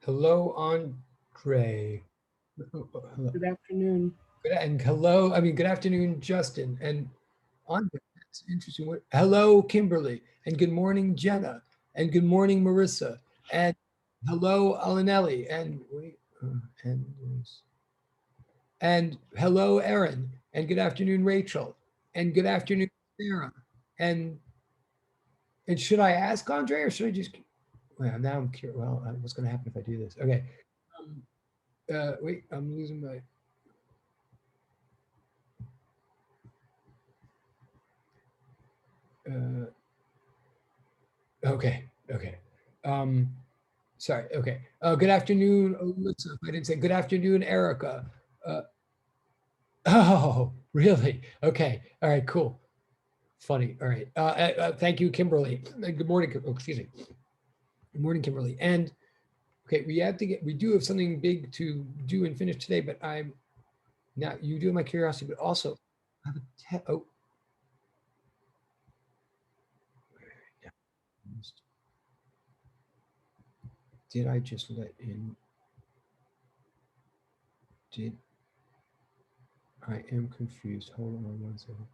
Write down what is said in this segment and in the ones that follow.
Hello, Andre. Hello. Good afternoon. And hello, good afternoon, Justin. And Andre, that's interesting. Hello, Kimberly. And good morning, Jenna. And good morning, Marissa. And hello, Alinelli. And and hello, Erin. And good afternoon, Rachel. And good afternoon, Sarah. And and should I ask Andre or should I just? Well, now I'm curious. Well, what's going to happen if I do this? Okay. Um, wait, I'm losing my. Okay. Okay. Um, sorry. Okay. Good afternoon, Alyssa. I didn't say good afternoon, Erica. Uh, oh, really? Okay. All right. Cool. Funny. All right. Thank you, Kimberly. Good morning. Oh, excuse me. Good morning, Kimberly. And okay, we do have something big to do and finish today, but I'm now you do have my curiosity, but also I have oh. Did I just let in? Did I am confused? Hold on 1 second.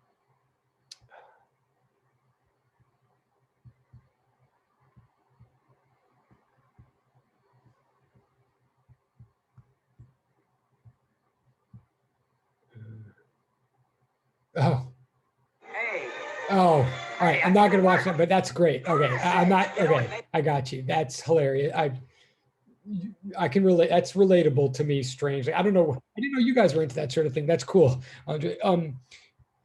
Oh. Hey. Oh, all right. I'm not going to watch that, but that's great. Okay. I'm not. Okay. I got you. That's hilarious. I can relate. That's relatable to me strangely. I don't know. I didn't know you guys were into that sort of thing. That's cool. Andre.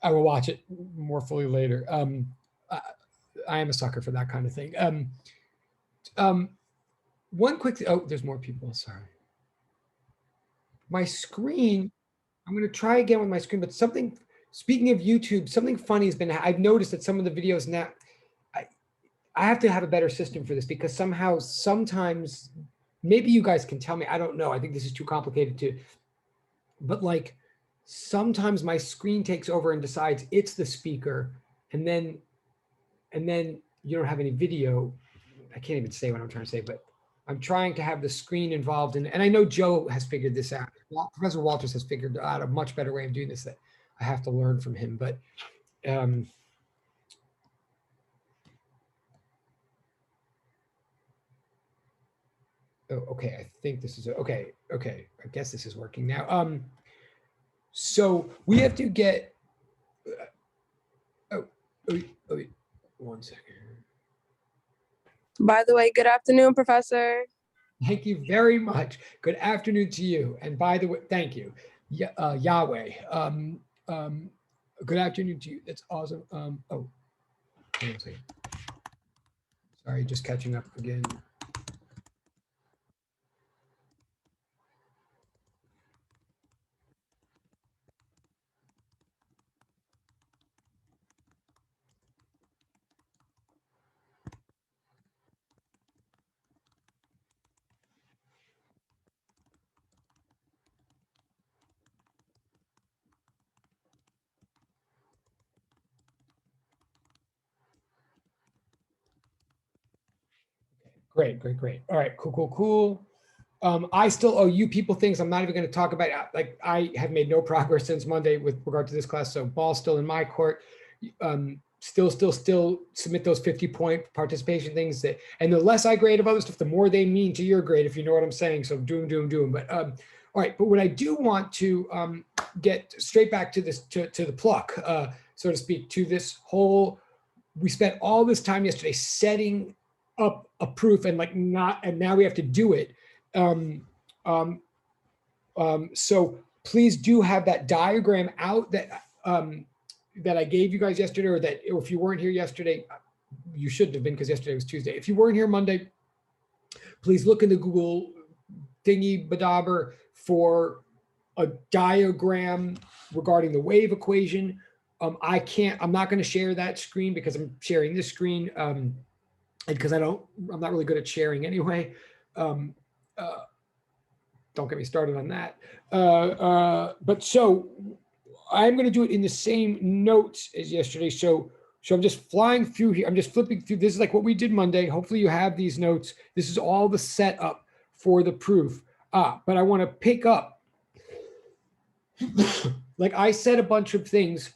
I will watch it more fully later. I am a sucker for that kind of thing. One quick thing. Oh, there's more people. Sorry. My screen, I'm going to try again with my screen, but something, speaking of YouTube, something funny has been, I've noticed that some of the videos now, I have to have a better system for this because somehow, sometimes, maybe you guys can tell me, I don't know. I think this is too complicated too. But like, sometimes my screen takes over and decides it's the speaker, and then you don't have any video. I can't even say what I'm trying to say, but I'm trying to have the screen involved in, and I know Joe has figured this out. Professor Walters has figured out a much better way of doing this that I have to learn from him. But oh, okay, I think this is okay. Okay, I guess this is working now. So we have to get. Oh, 1 second. By the way, good afternoon, Professor. Thank you very much. Good afternoon to you. And by the way, thank you, Yahweh. Good afternoon to you. That's awesome. Oh, hold on a second. Sorry, just catching up again. Great. All right, cool. I still owe you people things I'm not even going to talk about. Like I have made no progress since Monday with regard to this class. So ball's still in my court. Still submit those 50-point participation things and the less I grade of other stuff, the more they mean to your grade, if you know what I'm saying. So doom. But all right, but what I do want to get straight back to this, to the pluck, so to speak, to this whole, we spent all this time yesterday setting up a proof and now we have to do it. So please do have that diagram out that I gave you guys yesterday, or that if you weren't here yesterday, you shouldn't have been because yesterday was Tuesday. If you weren't here Monday, please look in the Google thingy badabber for a diagram regarding the wave equation. I'm not going to share that screen because I'm sharing this screen. And because I'm not really good at sharing anyway. Don't get me started on that. But so I'm going to do it in the same notes as yesterday. So I'm just flying through here. I'm just flipping through. This is like what we did Monday. Hopefully you have these notes. This is all the setup for the proof. But I want to pick up, like I said a bunch of things.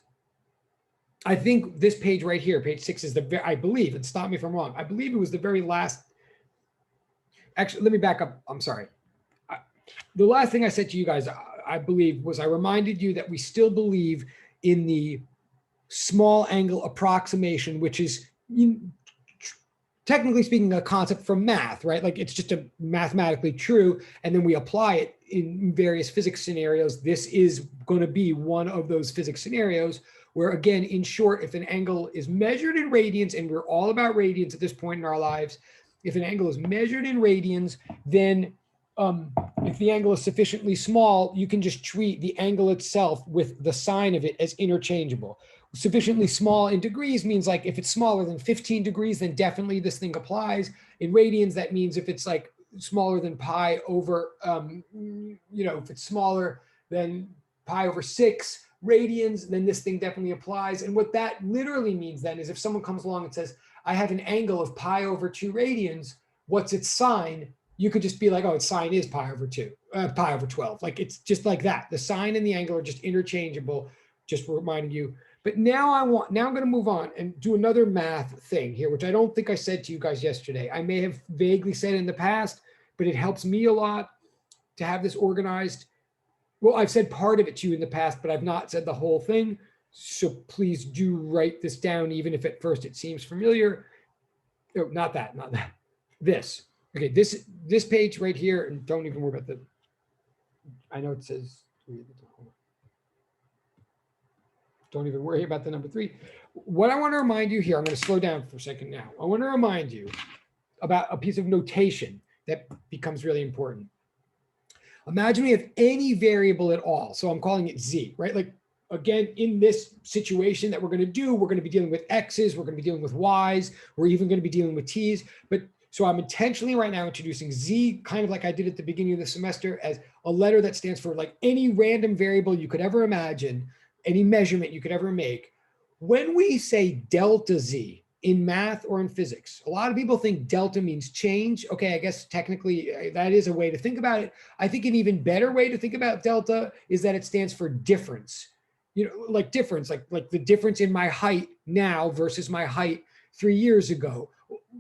I think this page right here, page 6 is I believe, and stop me if I'm wrong, I believe it was the very last. Actually, let me back up. I'm sorry. The last thing I said to you guys, I believe, was I reminded you that we still believe in the small angle approximation, which is technically speaking a concept from math, right? Like it's just a mathematically true, and then we apply it in various physics scenarios. This is going to be one of those physics scenarios where, again, in short, if an angle is measured in radians, and we're all about radians at this point in our lives, if an angle is measured in radians, then if the angle is sufficiently small, you can just treat the angle itself with the sign of it as interchangeable. Sufficiently small in degrees means like if it's smaller than 15 degrees, then definitely this thing applies. In radians, that means if it's like smaller than pi over, if it's smaller than pi over 6 radians, then this thing definitely applies. And what that literally means then is if someone comes along and says, I have an angle of pi over 2 radians, what's its sign? You could just be like, oh, its sign is pi over 12. Like it's just like that. The sign and the angle are just interchangeable, just reminding you. But now I'm going to move on and do another math thing here, which I don't think I said to you guys yesterday. I may have vaguely said in the past, but it helps me a lot to have this organized. Well, I've said part of it to you in the past, but I've not said the whole thing. So please do write this down, even if at first it seems familiar. No, not that. This. Okay, this page right here, and don't even worry about I know it says, don't even worry about the number 3. What I want to remind you here, I'm going to slow down for a second now. I want to remind you about a piece of notation that becomes really important. Imagine we have any variable at all. So I'm calling it Z, right? Like, again, in this situation that we're going to do, we're going to be dealing with X's, we're going to be dealing with Y's, we're even going to be dealing with T's. But so I'm intentionally right now introducing Z, kind of like I did at the beginning of the semester, as a letter that stands for like any random variable you could ever imagine, any measurement you could ever make. When we say delta Z in math or in physics, a lot of people think delta means change. Okay, I guess technically that is a way to think about it. I think an even better way to think about delta is that it stands for difference. Like difference, like the difference in my height now versus my height 3 years ago,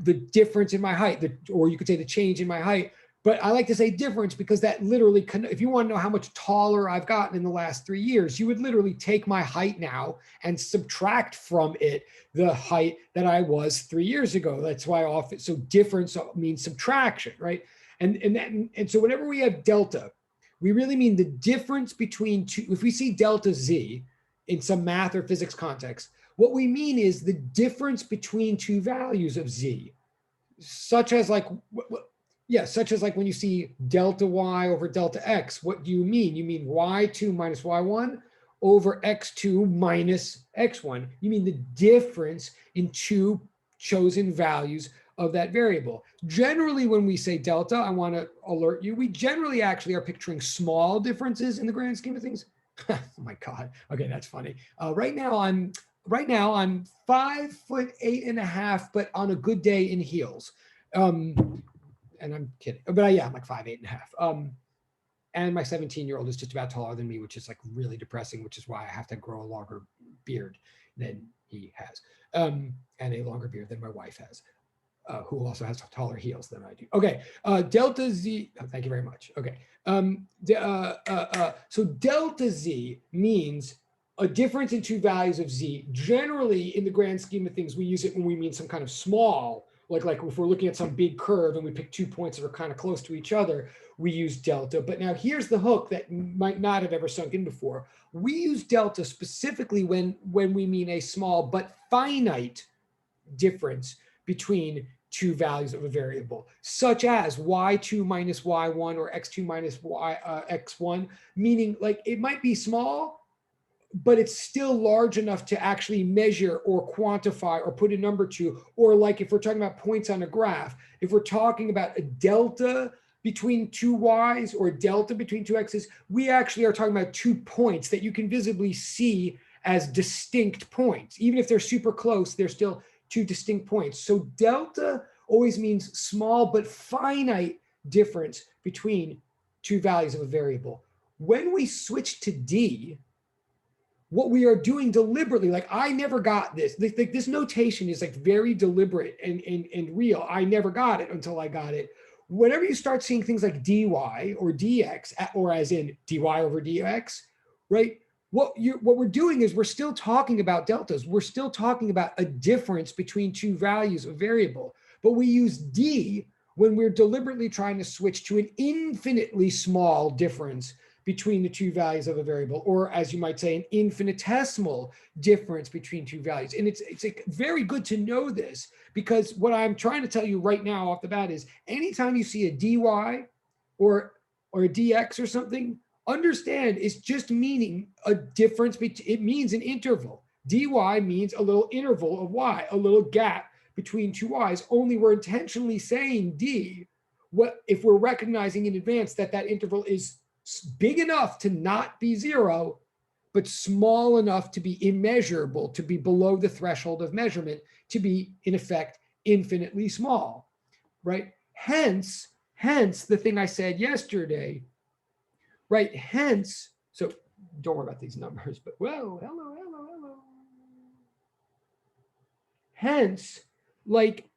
the difference in my height, or you could say the change in my height. But I like to say difference because that literally, if you want to know how much taller I've gotten in the last 3 years, you would literally take my height now and subtract from it the height that I was 3 years ago. That's why often, so difference means subtraction, right? And so whenever we have delta, we really mean the difference between two. If we see delta Z in some math or physics context, what we mean is the difference between two values of Z, such as like when you see delta Y over delta X, what do you mean? You mean Y2 minus Y1 over X2 minus X1. You mean the difference in two chosen values of that variable. Generally, when we say delta, I want to alert you, we generally actually are picturing small differences in the grand scheme of things. Oh my God. Okay, that's funny. Right now I'm 5'8.5", but on a good day in heels. And I'm kidding, but I'm like 5'8.5". And my 17-year-old is just about taller than me, which is like really depressing, which is why I have to grow a longer beard than he has, and a longer beard than my wife has, who also has taller heels than I do. Okay, delta Z, thank you very much. Okay, so delta Z means a difference in two values of Z. Generally, in the grand scheme of things, we use it when we mean some kind of small, like if we're looking at some big curve and we pick 2 points that are kind of close to each other, we use delta. But now here's the hook that might not have ever sunk in before. We use delta specifically when we mean a small but finite difference between two values of a variable, such as y2 minus y1 or x2 minus x1, meaning like it might be small, but it's still large enough to actually measure or quantify or put a number to, or like if we're talking about points on a graph, if we're talking about a delta between two y's or a delta between two x's, we actually are talking about 2 points that you can visibly see as distinct points. Even if they're super close, they're still 2 distinct points. So delta always means small but finite difference between two values of a variable. When we switch to D, what we are doing deliberately, like I never got this. This notation is like very deliberate and real. I never got it until I got it. Whenever you start seeing things like dy or dx, or as in dy over dx, right? What we're doing is we're still talking about deltas. We're still talking about a difference between two values of a variable, but we use d when we're deliberately trying to switch to an infinitely small difference between the two values of a variable, or as you might say, an infinitesimal difference between two values. And it's like very good to know this, because what I'm trying to tell you right now off the bat is anytime you see a dy or a dx or something, understand it's just meaning a difference. It means an interval. Dy means a little interval of y, a little gap between two y's, only we're intentionally saying d, what if we're recognizing in advance that that interval is big enough to not be zero, but small enough to be immeasurable, to be below the threshold of measurement, to be in effect infinitely small, right? Hence the thing I said yesterday, right? Hence, so don't worry about these numbers, but whoa, hello. Hence, like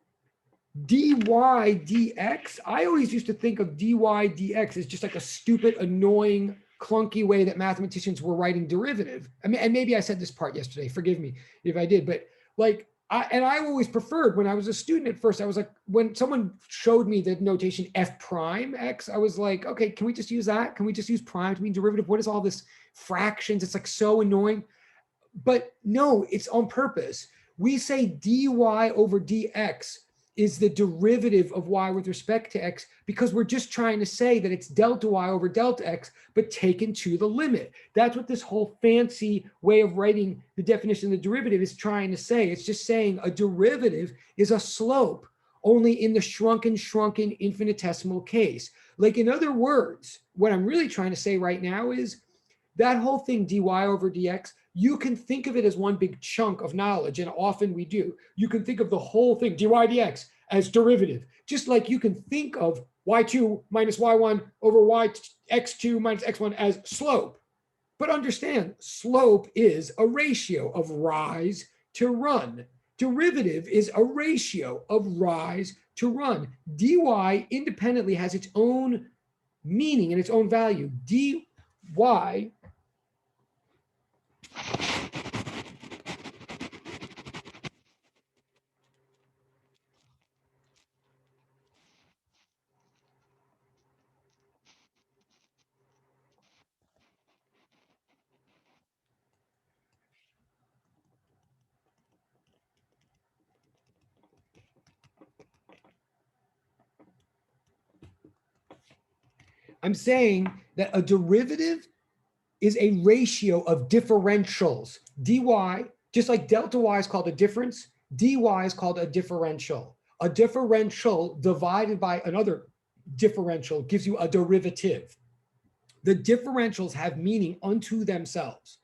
dy dx, I always used to think of dy dx as just like a stupid, annoying, clunky way that mathematicians were writing derivative. I mean, and maybe I said this part yesterday, forgive me if I did, but like, I always preferred when I was a student at first, I was like, when someone showed me the notation f prime x, I was like, okay, can we just use that? Can we just use prime to mean derivative? What is all this fractions? It's like so annoying. But no, it's on purpose. We say dy over dx is the derivative of y with respect to x, because we're just trying to say that it's delta y over delta x, but taken to the limit. That's what this whole fancy way of writing the definition of the derivative is trying to say. It's just saying a derivative is a slope, only in the shrunken infinitesimal case. Like, in other words, what I'm really trying to say right now is that whole thing, dy over dx, you can think of it as one big chunk of knowledge, and often we do. You can think of the whole thing, dy dx, as derivative, just like you can think of y2 minus y1 over x2 minus x1 as slope. But understand, slope is a ratio of rise to run. Derivative is a ratio of rise to run. dy independently has its own meaning and its own value. dy, I'm saying that a derivative is a ratio of differentials. dy, just like delta y is called a difference, dy is called a differential. A differential divided by another differential gives you a derivative. The differentials have meaning unto themselves.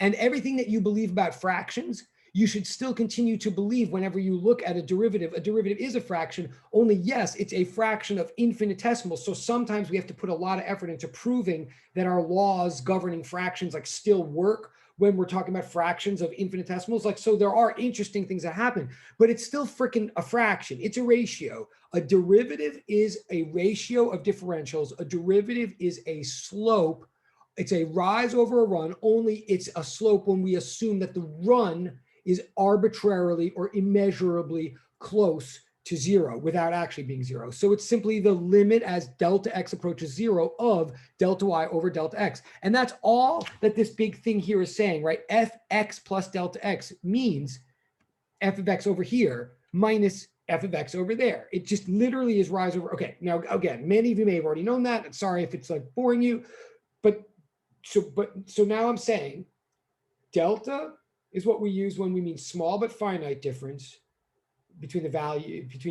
And everything that you believe about fractions, you should still continue to believe whenever you look at a derivative. A derivative is a fraction, only yes, it's a fraction of infinitesimal. So sometimes we have to put a lot of effort into proving that our laws governing fractions like still work when we're talking about fractions of infinitesimals. Like, so there are interesting things that happen, but it's still freaking a fraction. It's a ratio. A derivative is a ratio of differentials. A derivative is a slope. It's a rise over a run, only it's a slope when we assume that the run is arbitrarily or immeasurably close to zero without actually being zero. So it's simply the limit as delta x approaches zero of delta y over delta x. And that's all that this big thing here is saying, right? Fx plus delta x means f of x over here minus f of x over there. It just literally is rise over. Okay, now again, many of you may have already known that. Sorry if it's like boring you, but so now I'm saying delta is what we use when we mean small but finite difference between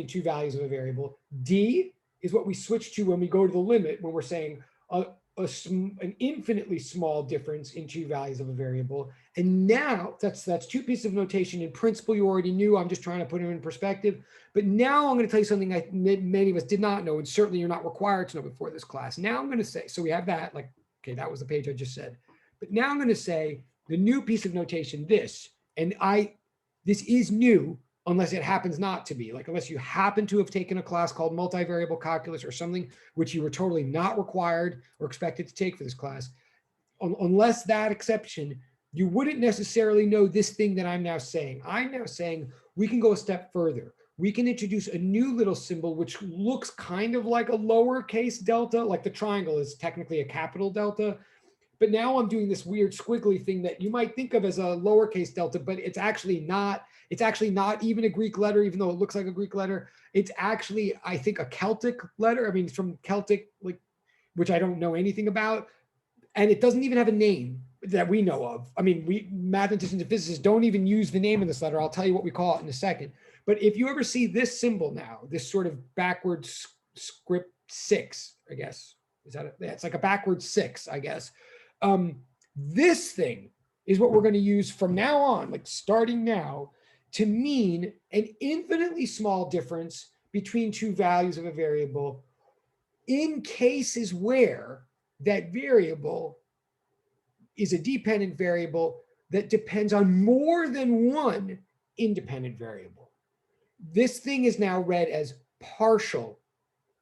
two values of a variable. D is what we switch to when we go to the limit, when we're saying a an infinitely small difference in two values of a variable. And now that's two pieces of notation. In principle, you already knew. I'm just trying to put them in perspective. But now I'm going to tell you something many of us did not know, and certainly you're not required to know before this class. Now I'm going to say, so we have that, like, okay, that was the page I just said. But now I'm going to say the new piece of notation, this, and this is new unless it happens not to be, like unless you happen to have taken a class called multivariable calculus or something which you were totally not required or expected to take for this class. Unless that exception, you wouldn't necessarily know this thing that I'm now saying. I'm now saying we can go a step further. We can introduce a new little symbol which looks kind of like a lowercase delta, like the triangle is technically a capital delta. But now I'm doing this weird squiggly thing that you might think of as a lowercase delta, but it's actually not. It's actually not even a Greek letter, even though it looks like a Greek letter. It's actually, I think, a Celtic letter. I mean, it's from Celtic, like, which I don't know anything about. And it doesn't even have a name that we know of. I mean, we mathematicians and physicists don't even use the name of this letter. I'll tell you what we call it in a second. But if you ever see this symbol now, this sort of backwards script 6, I guess, is that it's like a backwards 6, I guess. This thing is what we're going to use from now on, like starting now, to mean an infinitely small difference between two values of a variable in cases where that variable is a dependent variable that depends on more than one independent variable. This thing is now read as partial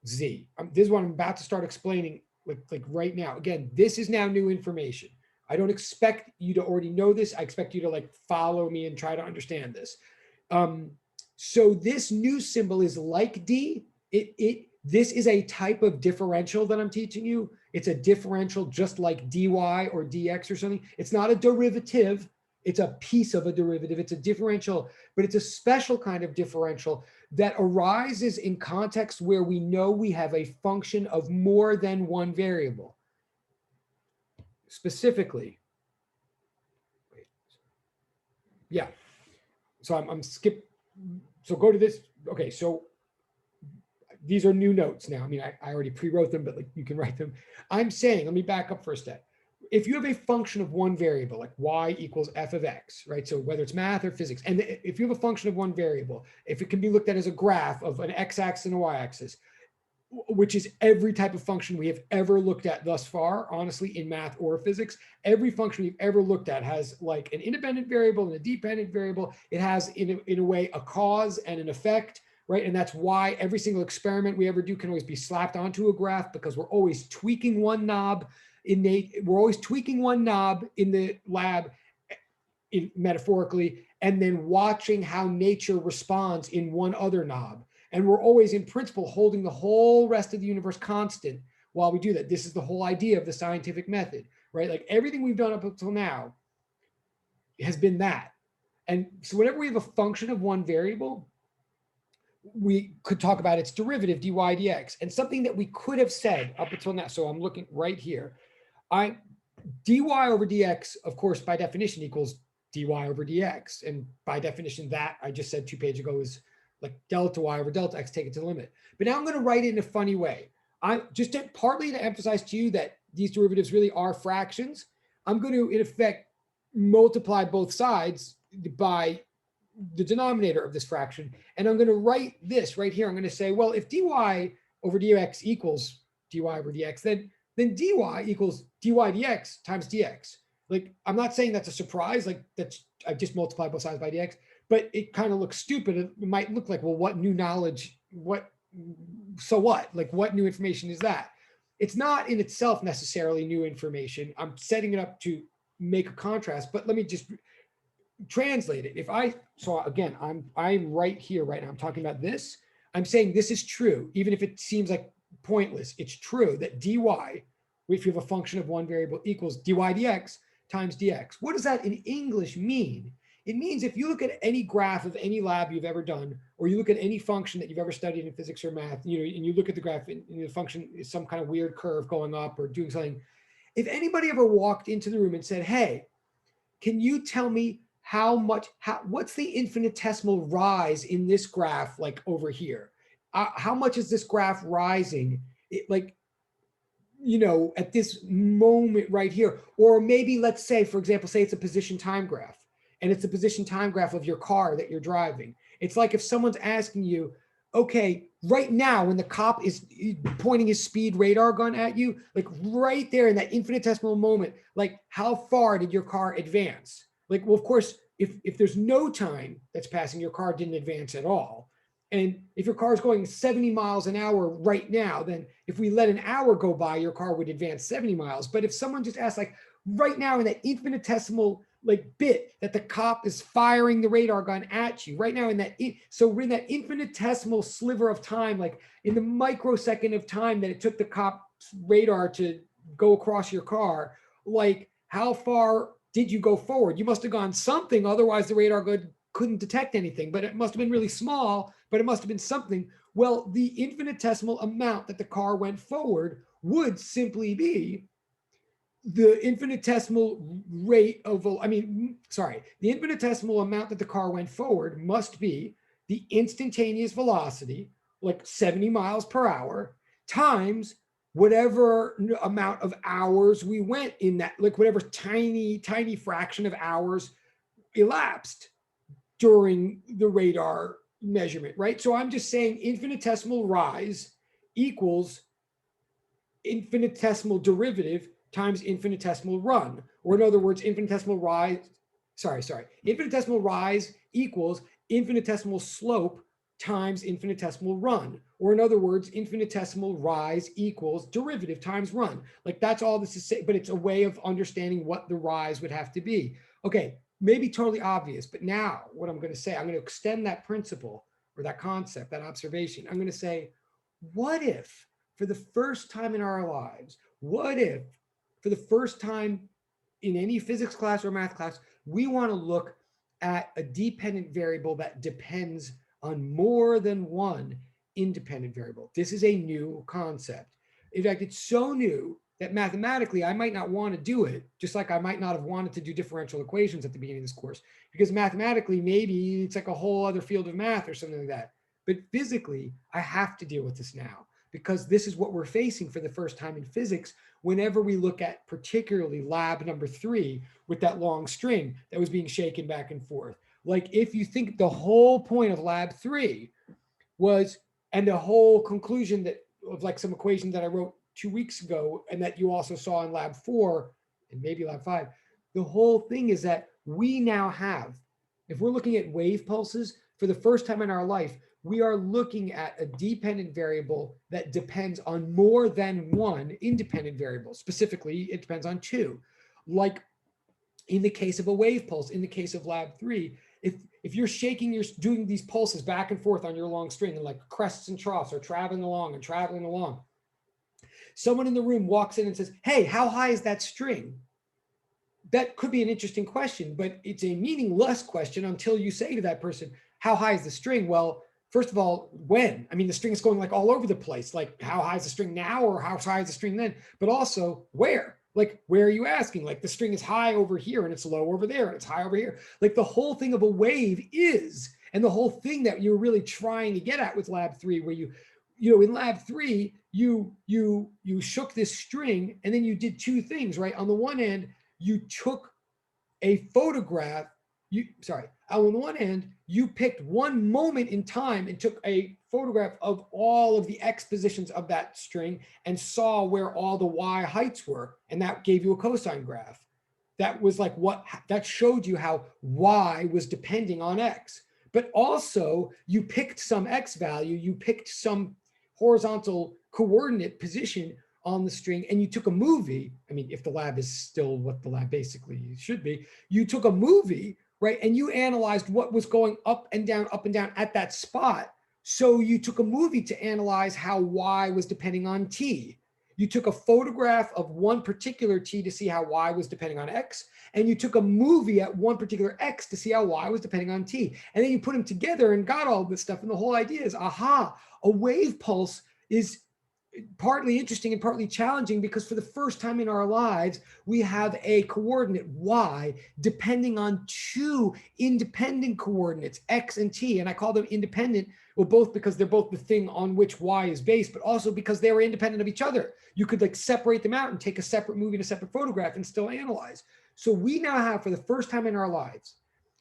z. This is what I'm about to start explaining, like right now. Again, this is now new information. I don't expect you to already know this. I expect you to like follow me and try to understand this. So this new symbol is like d. This is a type of differential that I'm teaching you. It's a differential just like dy or dx or something. It's not a derivative. It's a piece of a derivative. It's a differential, but it's a special kind of differential that arises in contexts where we know we have a function of more than one variable. Specifically, yeah. So I'm skip. So go to this. Okay, so these are new notes now. I mean, I already pre-wrote them, but like you can write them. I'm saying, let me back up for a step. If you have a function of one variable, like y equals f of x, right? So whether it's math or physics, and if you have a function of one variable, if it can be looked at as a graph of an x-axis and a y-axis, which is every type of function we have ever looked at thus far, honestly, in math or physics, every function we've ever looked at has like an independent variable and a dependent variable. It has, in a way, a cause and an effect, right? And that's why every single experiment we ever do can always be slapped onto a graph, because we're always tweaking one knob. We're always tweaking one knob in the lab, metaphorically, and then watching how nature responds in one other knob. And we're always, in principle, holding the whole rest of the universe constant while we do that. This is the whole idea of the scientific method, right? Like everything we've done up until now has been that. And so whenever we have a function of one variable, we could talk about its derivative, dy dx, and something that we could have said up until now. So I'm looking right here. Dy over dx, of course, by definition equals dy over dx. And by definition, that I just said 2 pages ago is like delta y over delta x, take it to the limit. But now I'm going to write it in a funny way. I'm just partly to emphasize to you that these derivatives really are fractions. I'm going to, in effect, multiply both sides by the denominator of this fraction. And I'm going to write this right here. I'm going to say, well, if dy over dx equals dy over dx, then dy equals dy dx times dx. Like, I'm not saying that's a surprise, like that's, I just multiplied both sides by dx, but it kind of looks stupid. It might look like, well, what new knowledge, so what? Like, what new information is that? It's not in itself necessarily new information. I'm setting it up to make a contrast, but let me just translate it. So again, I'm right here, right now. I'm talking about this. I'm saying this is true, even if it seems like pointless. It's true that dy, if you have a function of one variable, equals dy dx times dx. What does that in English mean? It means if you look at any graph of any lab you've ever done, or you look at any function that you've ever studied in physics or math, and you look at the graph and the function is some kind of weird curve going up or doing something. If anybody ever walked into the room and said, hey, can you tell me what's the infinitesimal rise in this graph, like over here? How much is this graph rising? at this moment right here. Or maybe let's say, for example, say it's a position time graph, and it's a position time graph of your car that you're driving. It's like if someone's asking you, okay, right now when the cop is pointing his speed radar gun at you, like right there in that infinitesimal moment, like how far did your car advance? Like, well, of course, if there's no time that's passing, your car didn't advance at all. And if your car is going 70 miles an hour right now, then if we let an hour go by, your car would advance 70 miles. But if someone just asks, like right now in that infinitesimal like bit that the cop is firing the radar gun at you right now in that, so we're in that infinitesimal sliver of time, like in the microsecond of time that it took the cop's radar to go across your car, like how far did you go forward? You must have gone something, otherwise the radar couldn't detect anything, but it must have been really small, but it must have been something. Well, the infinitesimal amount that the car went forward would simply be the infinitesimal rate of, the infinitesimal amount that the car went forward must be the instantaneous velocity, like 70 miles per hour, times whatever amount of hours we went in that, like whatever tiny, tiny fraction of hours elapsed during the radar measurement, right? So I'm just saying infinitesimal rise equals infinitesimal derivative times infinitesimal run. Or in other words, infinitesimal rise equals infinitesimal slope times infinitesimal run. Or in other words, infinitesimal rise equals derivative times run. Like that's all this is saying, but it's a way of understanding what the rise would have to be. Okay, maybe totally obvious, but now what I'm going to say, I'm going to extend that principle or that concept, that observation. I'm going to say, what if for the first time in our lives, what if for the first time in any physics class or math class, we want to look at a dependent variable that depends on more than one independent variable? This is a new concept. In fact, it's so new that mathematically I might not want to do it, just like I might not have wanted to do differential equations at the beginning of this course, because mathematically maybe it's like a whole other field of math or something like that. But physically, I have to deal with this now because this is what we're facing for the first time in physics whenever we look at particularly lab number 3 with that long string that was being shaken back and forth. Like if you think the whole point of lab 3 was, and the whole conclusion that of like some equation that I wrote 2 weeks ago and that you also saw in lab 4 and maybe lab 5, the whole thing is that we now have, if we're looking at wave pulses for the first time in our life, we are looking at a dependent variable that depends on more than one independent variable. Specifically, it depends on 2. Like in the case of a wave pulse, in the case of lab 3, if you're shaking, you're doing these pulses back and forth on your long string and like crests and troughs are traveling along. Someone in the room walks in and says, hey, how high is that string? That could be an interesting question, but it's a meaningless question until you say to that person, how high is the string? Well, first of all, when? I mean, the string is going like all over the place. Like how high is the string now or how high is the string then? But also where? Like, where are you asking? Like the string is high over here and it's low over there and it's high over here. Like the whole thing of a wave is, and the whole thing that you're really trying to get at with lab 3, where in lab 3, you shook this string and then you did 2 things, right? On the one end, you took a photograph. On the one hand, you picked one moment in time and took a photograph of all of the x positions of that string and saw where all the y heights were. And that gave you a cosine graph. That was like that showed you how y was depending on x. But also you picked some x value, you picked some horizontal coordinate position on the string, and you took a movie. I mean, if the lab is still what the lab basically should be, you took a movie, right? And you analyzed what was going up and down at that spot. So you took a movie to analyze how y was depending on t. You took a photograph of one particular t to see how y was depending on x, and you took a movie at one particular x to see how y was depending on t. And then you put them together and got all this stuff. And the whole idea is, aha, a wave pulse is partly interesting and partly challenging because for the first time in our lives, we have a coordinate y depending on 2 independent coordinates, x and t. And I call them independent Well, both because they're both the thing on which y is based, but also because they were independent of each other. You could like separate them out and take a separate movie and a separate photograph and still analyze. So we now have, for the first time in our lives,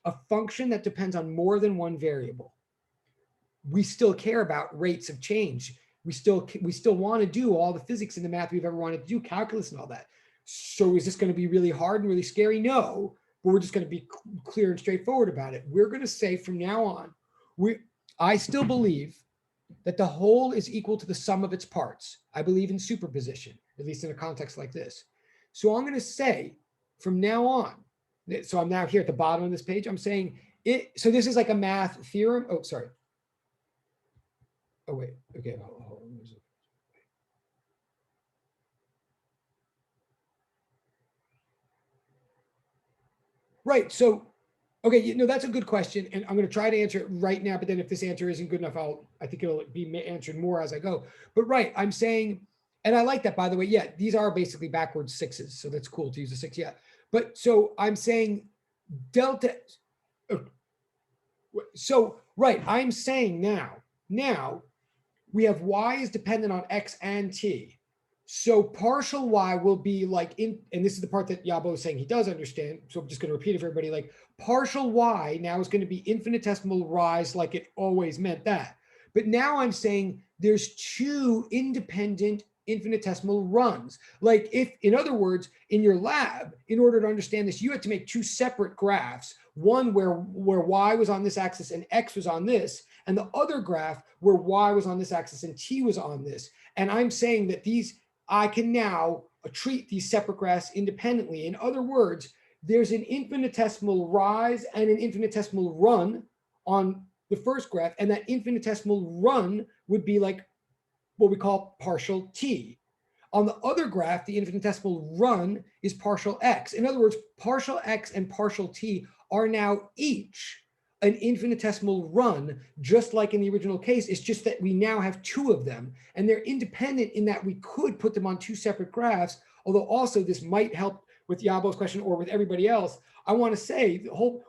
a function that depends on more than one variable. We still care about rates of change. We still want to do all the physics and the math we've ever wanted to do, calculus and all that. So is this going to be really hard and really scary? No, but we're just going to be clear and straightforward about it. We're going to say from now on, I still believe that the whole is equal to the sum of its parts. I believe in superposition, at least in a context like this. So I'm going to say from now on, so I'm now here at the bottom of this page, I'm saying it. So this is like a math theorem. Oh, sorry. Oh, wait. Okay. Hold on. Right. So, okay, that's a good question, and I'm going to try to answer it right now. But then, if this answer isn't good enough, I think it'll be answered more as I go. But right, I'm saying, and I like that, by the way. Yeah, these are basically backwards sixes, so that's cool to use a six. Yeah, but so I'm saying delta. So right, I'm saying now we have y is dependent on x and t. So partial y will be like in, and this is the part that Yabo is saying he does understand. So I'm just going to repeat it for everybody. Like partial y now is going to be infinitesimal rise, like it always meant that. But now I'm saying there's two independent infinitesimal runs. Like if, in other words, in your lab, in order to understand this, you had to make two separate graphs, one where y was on this axis and x was on this, and the other graph where y was on this axis and t was on this. And I'm saying that I can now treat these separate graphs independently. In other words, there's an infinitesimal rise and an infinitesimal run on the first graph, and that infinitesimal run would be like what we call partial t. On the other graph, the infinitesimal run is partial x. In other words, partial x and partial t are now each an infinitesimal run, just like in the original case. It's just that we now have two of them, and they're independent in that we could put them on two separate graphs, although also this might help with Yabo's question or with everybody else. I want to say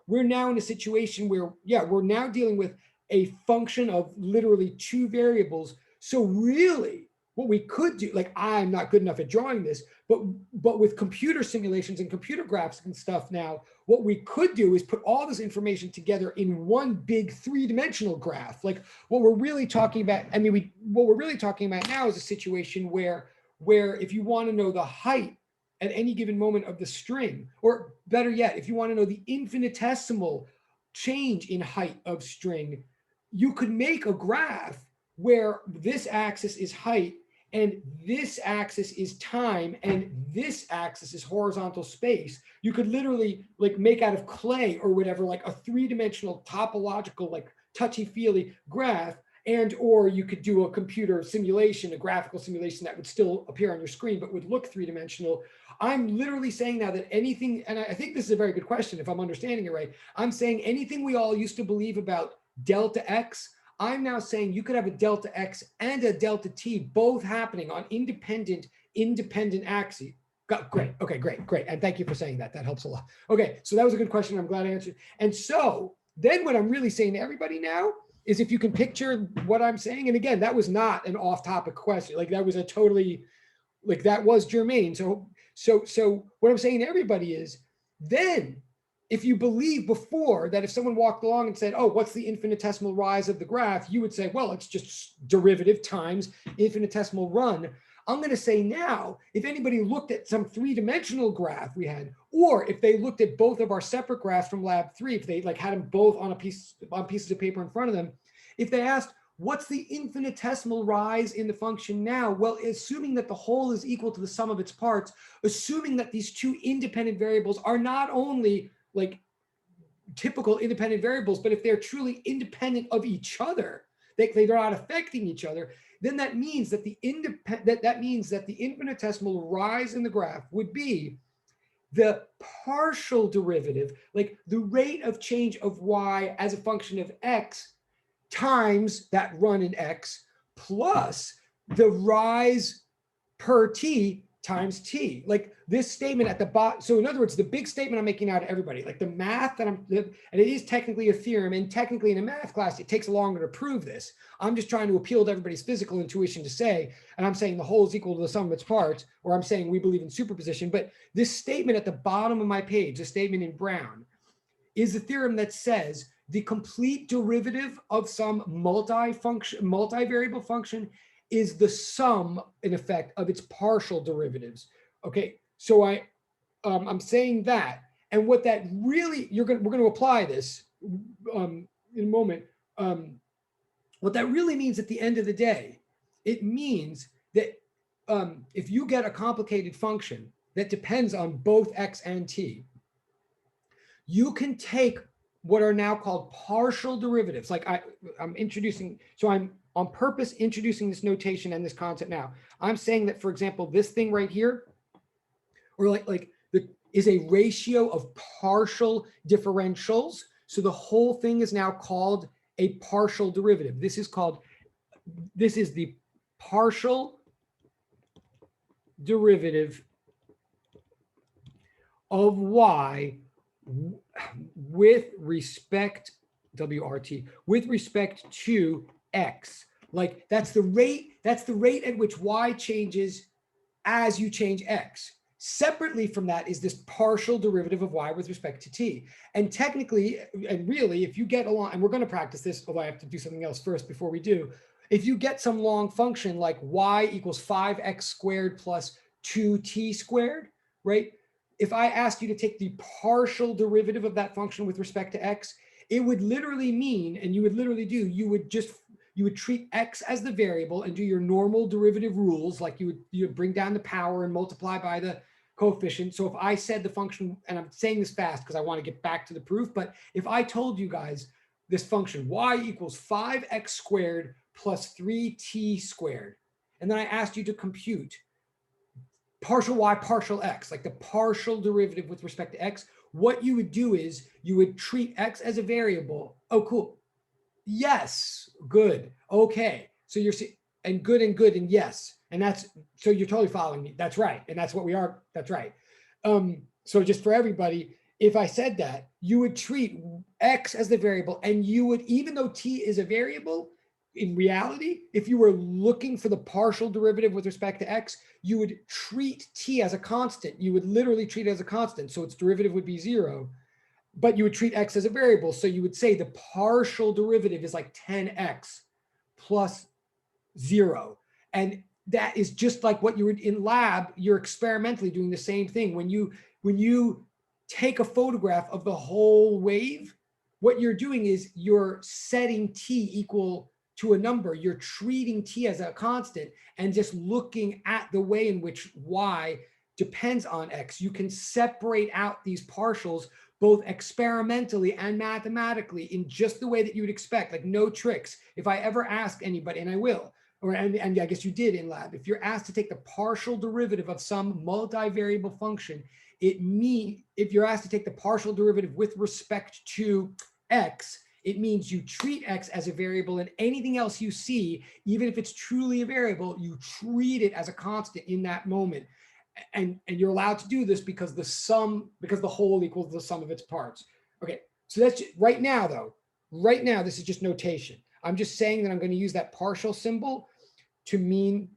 we're now in a situation where, yeah, we're now dealing with a function of literally two variables. So really, what we could do, like I'm not good enough at drawing this, but with computer simulations and computer graphs and stuff now, what we could do is put all this information together in one big three-dimensional graph. Like what we're really talking about, what we're really talking about now is a situation where if you want to know the height at any given moment of the string, or better yet, if you want to know the infinitesimal change in height of string, you could make a graph where this axis is height and this axis is time and this axis is horizontal space. You could literally like make out of clay or whatever, like a three-dimensional topological, like touchy-feely graph, and or you could do a computer simulation, a graphical simulation that would still appear on your screen but would look three-dimensional. I'm literally saying now that anything, and I think this is a very good question if I'm understanding it right, I'm saying anything we all used to believe about delta x, I'm now saying you could have a delta x and a delta t both happening on independent axes. Great. Okay, great. And thank you for saying that. That helps a lot. Okay, so that was a good question. I'm glad I answered. And so then what I'm really saying to everybody now is if you can picture what I'm saying, and again, that was not an off-topic question. Like that was a totally, like that was germane. So what I'm saying to everybody is then if you believe before that if someone walked along and said, oh, what's the infinitesimal rise of the graph? You would say, well, it's just derivative times infinitesimal run. I'm going to say now, if anybody looked at some three-dimensional graph we had, or if they looked at both of our separate graphs from lab 3, if they like had them both on pieces of paper in front of them, if they asked, what's the infinitesimal rise in the function now? Well, assuming that the whole is equal to the sum of its parts, assuming that these two independent variables are not only like typical independent variables, but if they're truly independent of each other, they're not affecting each other, then that means that the infinitesimal rise in the graph would be the partial derivative, like the rate of change of y as a function of x times that run in x plus the rise per t times t. Like this statement at the bottom. So in other words, the big statement I'm making out to everybody, like the math that and it is technically a theorem, and technically in a math class, it takes longer to prove this. I'm just trying to appeal to everybody's physical intuition to say, and I'm saying the whole is equal to the sum of its parts, or I'm saying we believe in superposition. But this statement at the bottom of my page, the statement in brown, is a theorem that says the complete derivative of some multivariable function is the sum, in effect, of its partial derivatives. Okay, so I'm saying that, and what that really we're going to apply this in a moment. What that really means at the end of the day, it means that if you get a complicated function that depends on both x and t, you can take what are now called partial derivatives. Like I'm introducing, so I'm on purpose introducing this notation and this concept now. I'm saying that, for example, this thing right here, or is a ratio of partial differentials. So the whole thing is now called a partial derivative. This is the partial derivative of y with respect WRT with respect to x. Like that's the rate at which y changes as you change x. Separately from that is this partial derivative of y with respect to t. And technically, and really, if you get along, and we're going to practice this, although I have to do something else first before we do. If you get some long function like y equals 5x squared plus 2t squared, right? If I asked you to take the partial derivative of that function with respect to x, it would literally mean, and you would literally do, you would treat x as the variable and do your normal derivative rules, like you would bring down the power and multiply by the coefficient. So if I said the function, and I'm saying this fast because I want to get back to the proof, but if I told you guys this function y equals 5x squared plus 3t squared, and then I asked you to compute partial y, partial x, like the partial derivative with respect to x, what you would do is you would treat x as a variable. Oh, cool. Yes, good. Okay. So you're and good and yes. And that's, so you're totally following me. That's right. And that's what we are. That's right. So just for everybody, if I said that, you would treat x as the variable, and you would, even though t is a variable, in reality, if you were looking for the partial derivative with respect to x, you would treat t as a constant. You would literally treat it as a constant. So its derivative would be 0, but you would treat x as a variable. So you would say the partial derivative is like 10x plus 0. And that is just like what you would in lab, you're experimentally doing the same thing. When you take a photograph of the whole wave, what you're doing is you're setting t equal to a number. You're treating t as a constant and just looking at the way in which y depends on x. You can separate out these partials both experimentally and mathematically in just the way that you would expect, like no tricks. If I ever ask anybody, and I will, and I guess you did in lab, if you're asked to take the partial derivative of some multivariable function, if you're asked to take the partial derivative with respect to x, it means you treat x as a variable, and anything else you see, even if it's truly a variable, you treat it as a constant in that moment. And you're allowed to do this because the whole equals the sum of its parts. Okay, so that's right now though. Right now, this is just notation. I'm just saying that I'm going to use that partial symbol to mean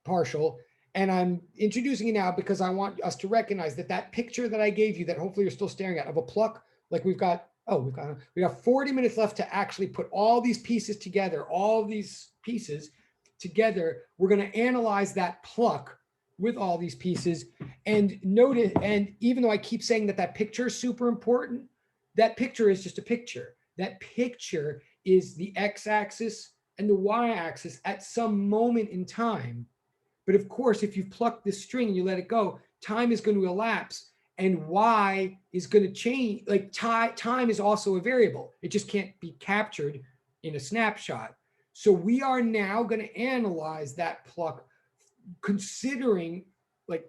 partial. And I'm introducing it now because I want us to recognize that picture that I gave you, that hopefully you're still staring at, of a pluck, like we got 40 minutes left to actually put all these pieces together, We're going to analyze that pluck with all these pieces and notice. And even though I keep saying that picture is super important, that picture is just a picture. That picture is the x-axis and the y-axis at some moment in time. But of course, if you pluck this string and you let it go, time is going to elapse and y is going to change. Like time is also a variable. It just can't be captured in a snapshot. So we are now going to analyze that pluck considering like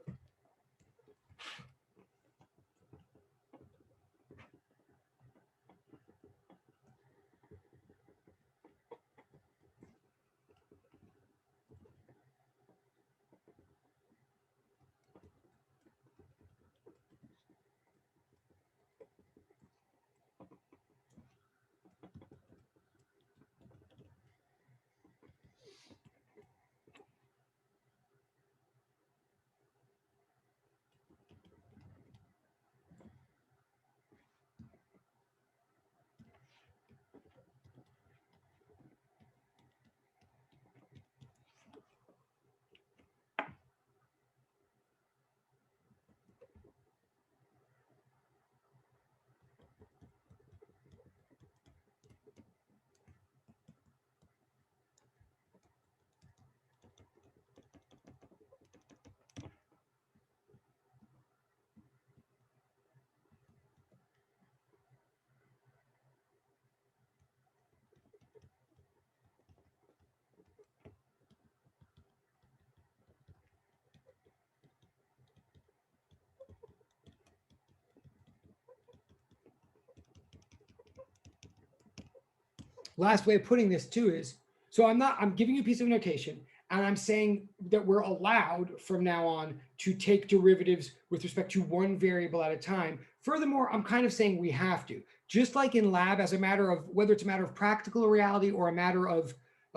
last way of putting this too is, so I'm giving you a piece of notation and I'm saying that we're allowed from now on to take derivatives with respect to one variable at a time. Furthermore, I'm kind of saying we have to, just like in lab, as a matter of whether it's a matter of practical reality or a matter of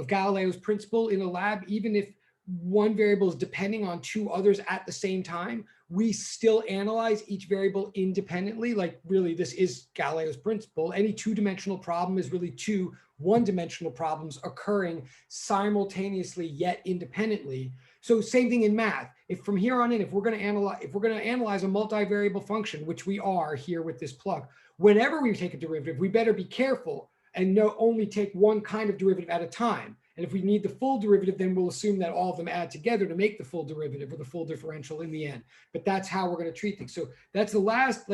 Galileo's principle in a lab, even if one variable is depending on two others at the same time, we still analyze each variable independently. Like really, this is Galileo's principle. Any two-dimensional problem is really two one-dimensional problems occurring simultaneously yet independently. So same thing in math. If from here on in, if we're going to analyze a multivariable function, which we are here with this plug, whenever we take a derivative, we better be careful and only take one kind of derivative at a time. And if we need the full derivative, then we'll assume that all of them add together to make the full derivative or the full differential in the end. But that's how we're going to treat things. So that's the last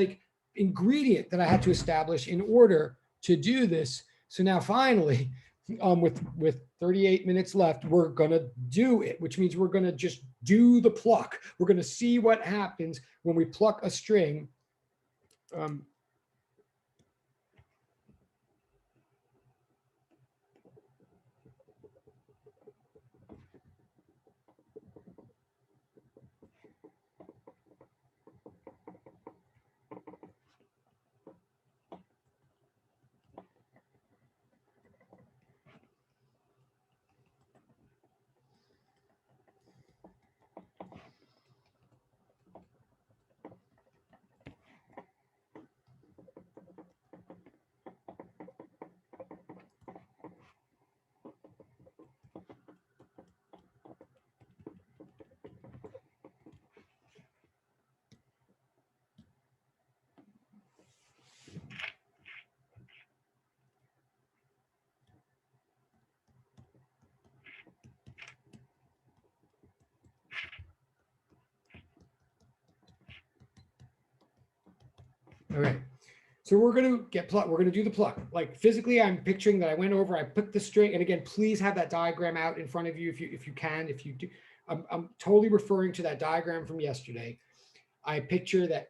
ingredient that I had to establish in order to do this. So now finally, with 38 minutes left, we're going to do it, which means we're going to just do the pluck. We're going to see what happens when we pluck a string. All right. So we're going to get pluck. We're going to do the pluck. Like physically, I'm picturing that I went over, I put the string, and again, please have that diagram out in front of you if you can. If you do, I'm totally referring to that diagram from yesterday. I picture that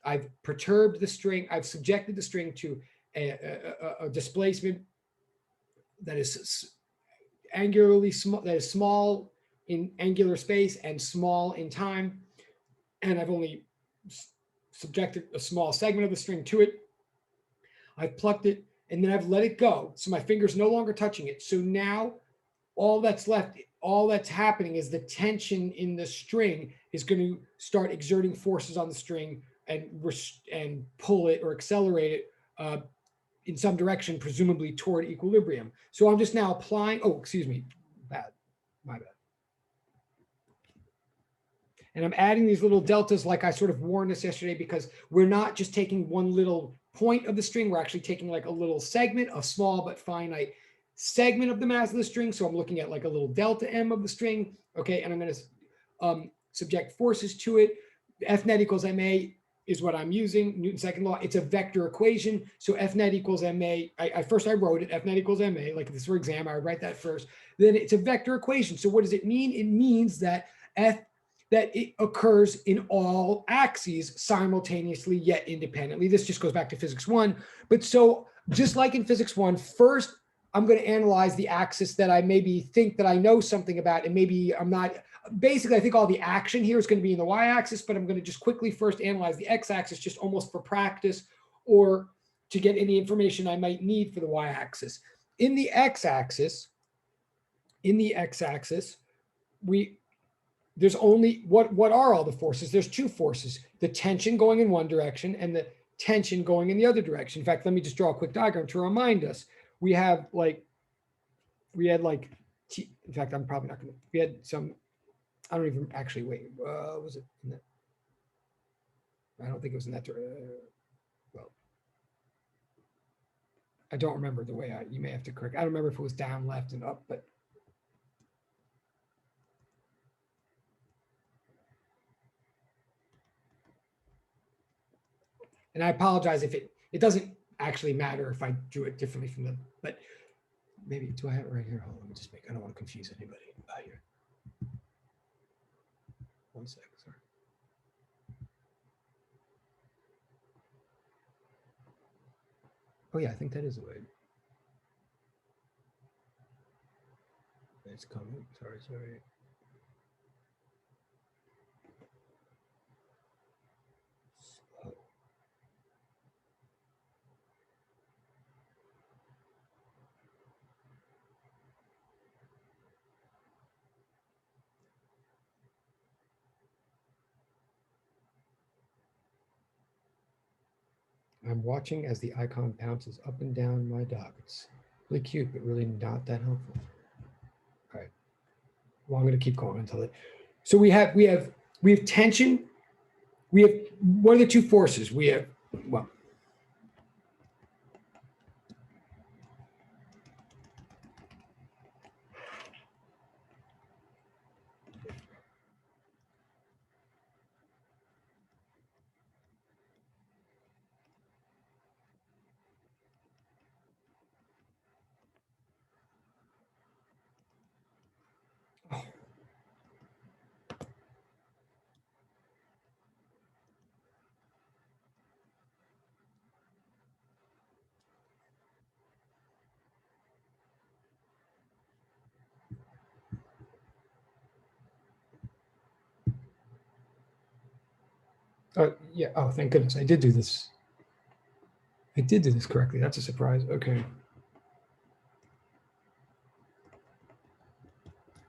I've perturbed the string. I've subjected the string to a displacement that is angularly small, that is small in angular space and small in time, and I've only subjected a small segment of the string to it. I've plucked it and then I've let it go. So my finger's no longer touching it. So now all that's left, all that's happening is the tension in the string is going to start exerting forces on the string and pull it or accelerate it in some direction, presumably toward equilibrium. So I'm just now applying, oh, excuse me, my bad. And I'm adding these little deltas like I sort of warned us yesterday, because we're not just taking one little point of the string. We're actually taking like a little segment, a small but finite segment of the mass of the string. So I'm looking at like a little delta m of the string. Okay, and I'm going to subject forces to it. F net equals ma is what I'm using, Newton's second law. It's a vector equation. So F net equals ma. First I wrote it, F net equals ma, like if this were exam, I would write that first. Then it's a vector equation. So what does it mean? It means that that it occurs in all axes simultaneously yet independently. This just goes back to physics 1. But so just like in physics 1, first I'm going to analyze the axis that I maybe think that I know something about, and maybe I'm not. Basically, I think all the action here is going to be in the y-axis, but I'm going to just quickly first analyze the x-axis just almost for practice or to get any information I might need for the y-axis. In the x-axis, there's only, what are all the forces? There's two forces, the tension going in one direction and the tension going in the other direction. In fact, let me just draw a quick diagram to remind us. We had in fact, I'm probably not going to, we had some, I don't even actually, wait, was it in that? I don't think it was in that, well, I don't remember the way you may have to correct. I don't remember if it was down, left, and up, but and I apologize if it doesn't actually matter if I drew it differently from them, but maybe, do I have it right here? Hold on, let me just I don't want to confuse anybody here. 1 second, sorry. Oh yeah, I think that is the way. It's coming. Sorry. Slow. I'm watching as the icon bounces up and down my dock. It's really cute, but really not that helpful. All right. Well, I'm going to keep going until it. So we have tension. We have, what are the two forces? We have, well, oh, yeah. Oh, thank goodness. I did do this. I did do this correctly. That's a surprise. Okay.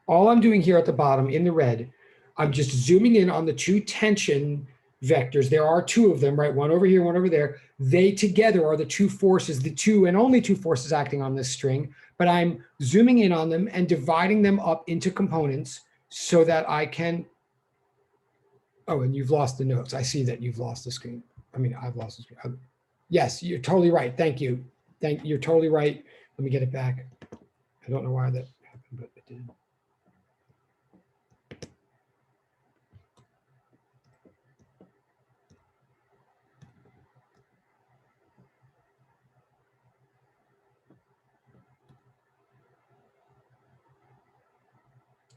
All I'm doing here at the bottom in the red, I'm just zooming in on the two tension vectors. There are two of them, right? One over here, one over there. They together are the two forces, the two and only two forces acting on this string, but I'm zooming in on them and dividing them up into components so that I can, oh, and you've lost the notes. I see that you've lost the screen. I mean, I've lost the screen. Yes, you're totally right. Thank you. You're totally right. Let me get it back. I don't know why that happened, but it did.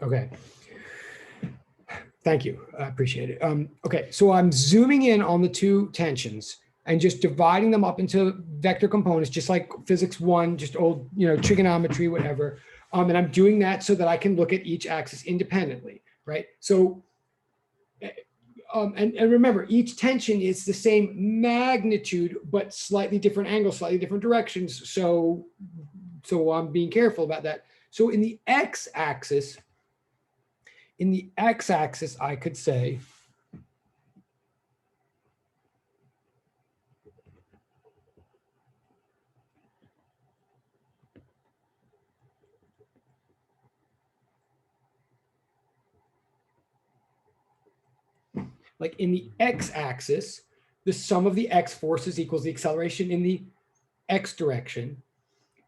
Okay. Thank you. I appreciate it. Okay, so I'm zooming in on the two tensions and just dividing them up into vector components, just like physics one, just old, trigonometry, whatever. And I'm doing that so that I can look at each axis independently, right? So, and remember, each tension is the same magnitude, but slightly different angles, slightly different directions. So I'm being careful about that. So in the x-axis, I could say, like in the x-axis, the sum of the x forces equals the acceleration in the x direction.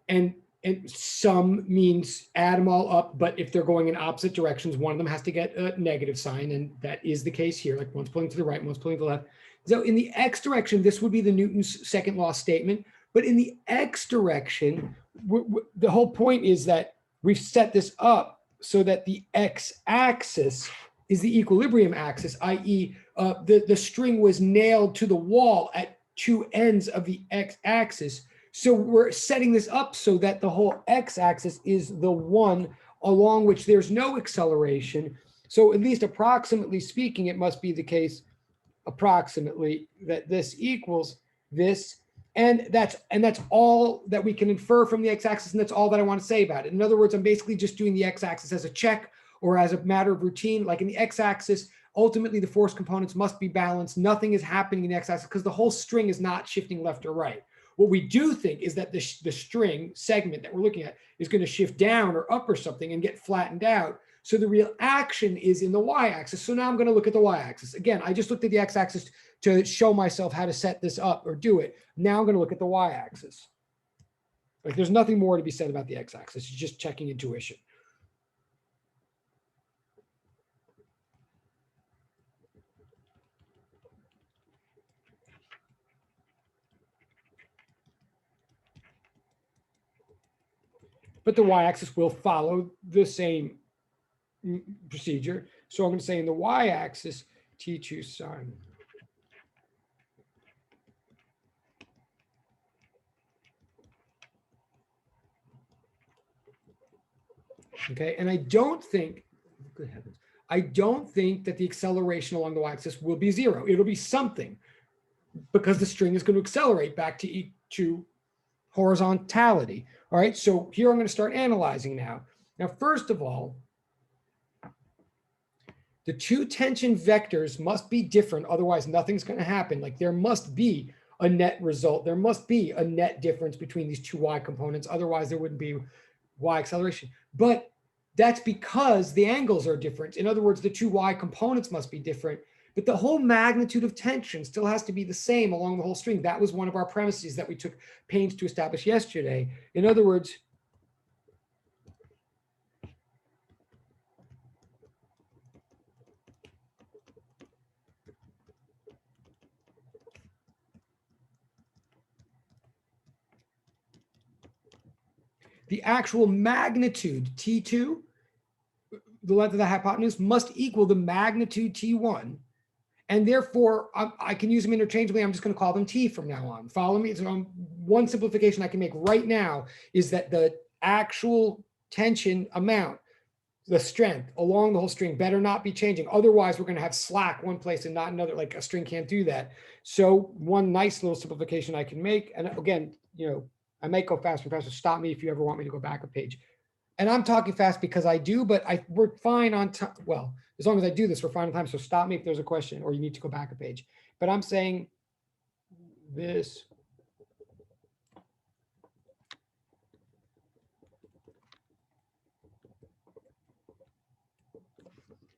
And sum means add them all up, but if they're going in opposite directions, one of them has to get a negative sign, and that is the case here. Like one's pulling to the right, one's pulling to the left. So in the x direction, this would be the Newton's second law statement. But in the x direction, the whole point is that we've set this up so that the x-axis is the equilibrium axis, i.e. The string was nailed to the wall at two ends of the x-axis. So we're setting this up so that the whole x-axis is the one along which there's no acceleration. So at least approximately speaking, it must be the case approximately that this equals this. And that's all that we can infer from the x-axis, and that's all that I want to say about it. In other words, I'm basically just doing the x-axis as a check or as a matter of routine. Like in the x-axis, ultimately the force components must be balanced. Nothing is happening in the x-axis because the whole string is not shifting left or right. What we do think is that the string segment that we're looking at is going to shift down or up or something and get flattened out. So the real action is in the y-axis. So now I'm going to look at the y-axis. Again, I just looked at the x-axis to show myself how to set this up or do it. Now I'm going to look at the y-axis. Like there's nothing more to be said about the x-axis. It's just checking intuition. But the y-axis will follow the same procedure. So I'm going to say in the y-axis, T2 sine Okay, and I don't think, good heavens, I don't think that the acceleration along the y-axis will be 0. It'll be something because the string is going to accelerate back to horizontality. All right, so here I'm going to start analyzing now. Now, first of all, the two tension vectors must be different, otherwise nothing's going to happen. Like there must be a net result. There must be a net difference between these two y components. Otherwise, there wouldn't be y acceleration. But that's because the angles are different. In other words, the two y components must be different. But the whole magnitude of tension still has to be the same along the whole string. That was one of our premises that we took pains to establish yesterday. In other words, the actual magnitude T2, the length of the hypotenuse, must equal the magnitude T1. And therefore, I can use them interchangeably. I'm just going to call them T from now on. Follow me? So one simplification I can make right now is that the actual tension amount, the strength along the whole string, better not be changing. Otherwise, we're going to have slack one place and not another. Like a string can't do that. So one nice little simplification I can make, and again, I might go faster and faster. Stop me if you ever want me to go back a page. And I'm talking fast because I do, but we're fine on time. Well, as long as I do this, we're fine on time. So stop me if there's a question or you need to go back a page. But I'm saying this.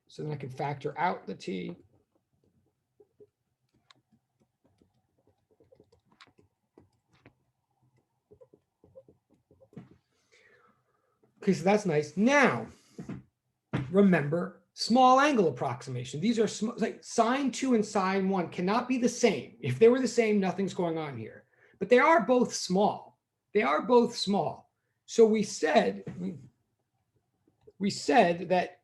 So then I can factor out the T. Okay, so that's nice. Now, remember small angle approximation. These are like sine 2 and sine 1 cannot be the same. If they were the same, nothing's going on here. But they are both small. They are both small. So we said that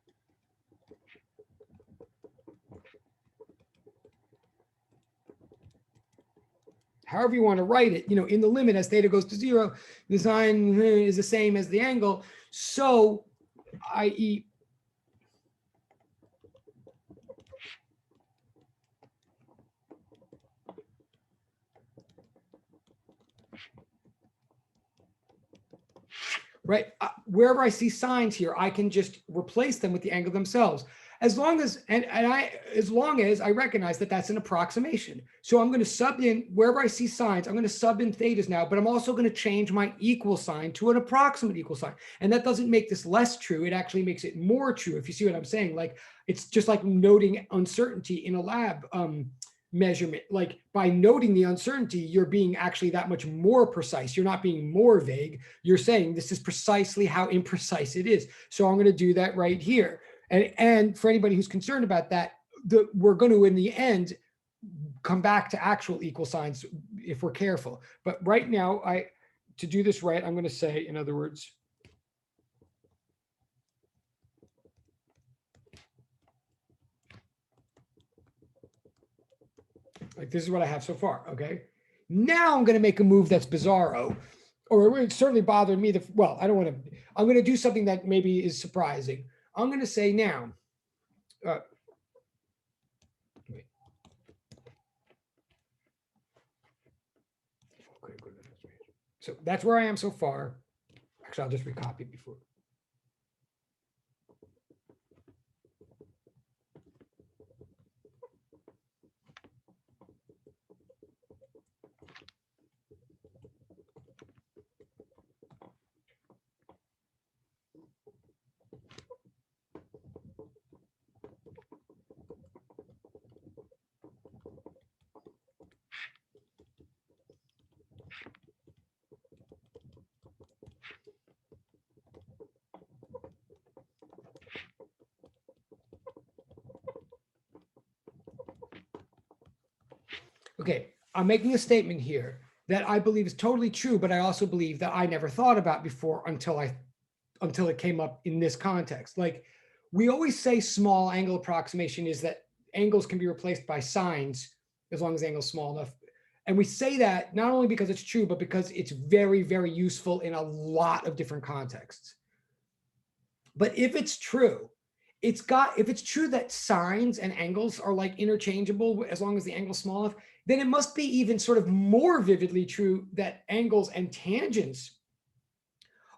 however you want to write it, in the limit as theta goes to 0, the sine is the same as the angle. So, i.e., right, wherever I see sines here, I can just replace them with the angle themselves. As long as I recognize that that's an approximation. So I'm going to sub in wherever I see sines, I'm going to sub in thetas now, but I'm also going to change my equal sign to an approximate equal sign. And that doesn't make this less true. It actually makes it more true. If you see what I'm saying, like it's just like noting uncertainty in a lab measurement. Like by noting the uncertainty, you're being actually that much more precise. You're not being more vague. You're saying this is precisely how imprecise it is. So I'm going to do that right here. And for anybody who's concerned about that, we're going to, in the end, come back to actual equal signs if we're careful. But right now, to do this right, I'm going to say, in other words, like this is what I have so far. Okay. Now I'm going to make a move that's bizarro, or it certainly bothered me. Well, I don't want to. I'm going to do something that maybe is surprising. I'm going to say now. So that's where I am so far. Actually, I'll just recopy before. Okay, I'm making a statement here that I believe is totally true, but I also believe that I never thought about before until it came up in this context. Like we always say small angle approximation is that angles can be replaced by sines as long as the angle is small enough. And we say that not only because it's true, but because it's very, very useful in a lot of different contexts. But if it's true, if it's true that sines and angles are like interchangeable as long as the angle's small enough, then it must be even sort of more vividly true that angles and tangents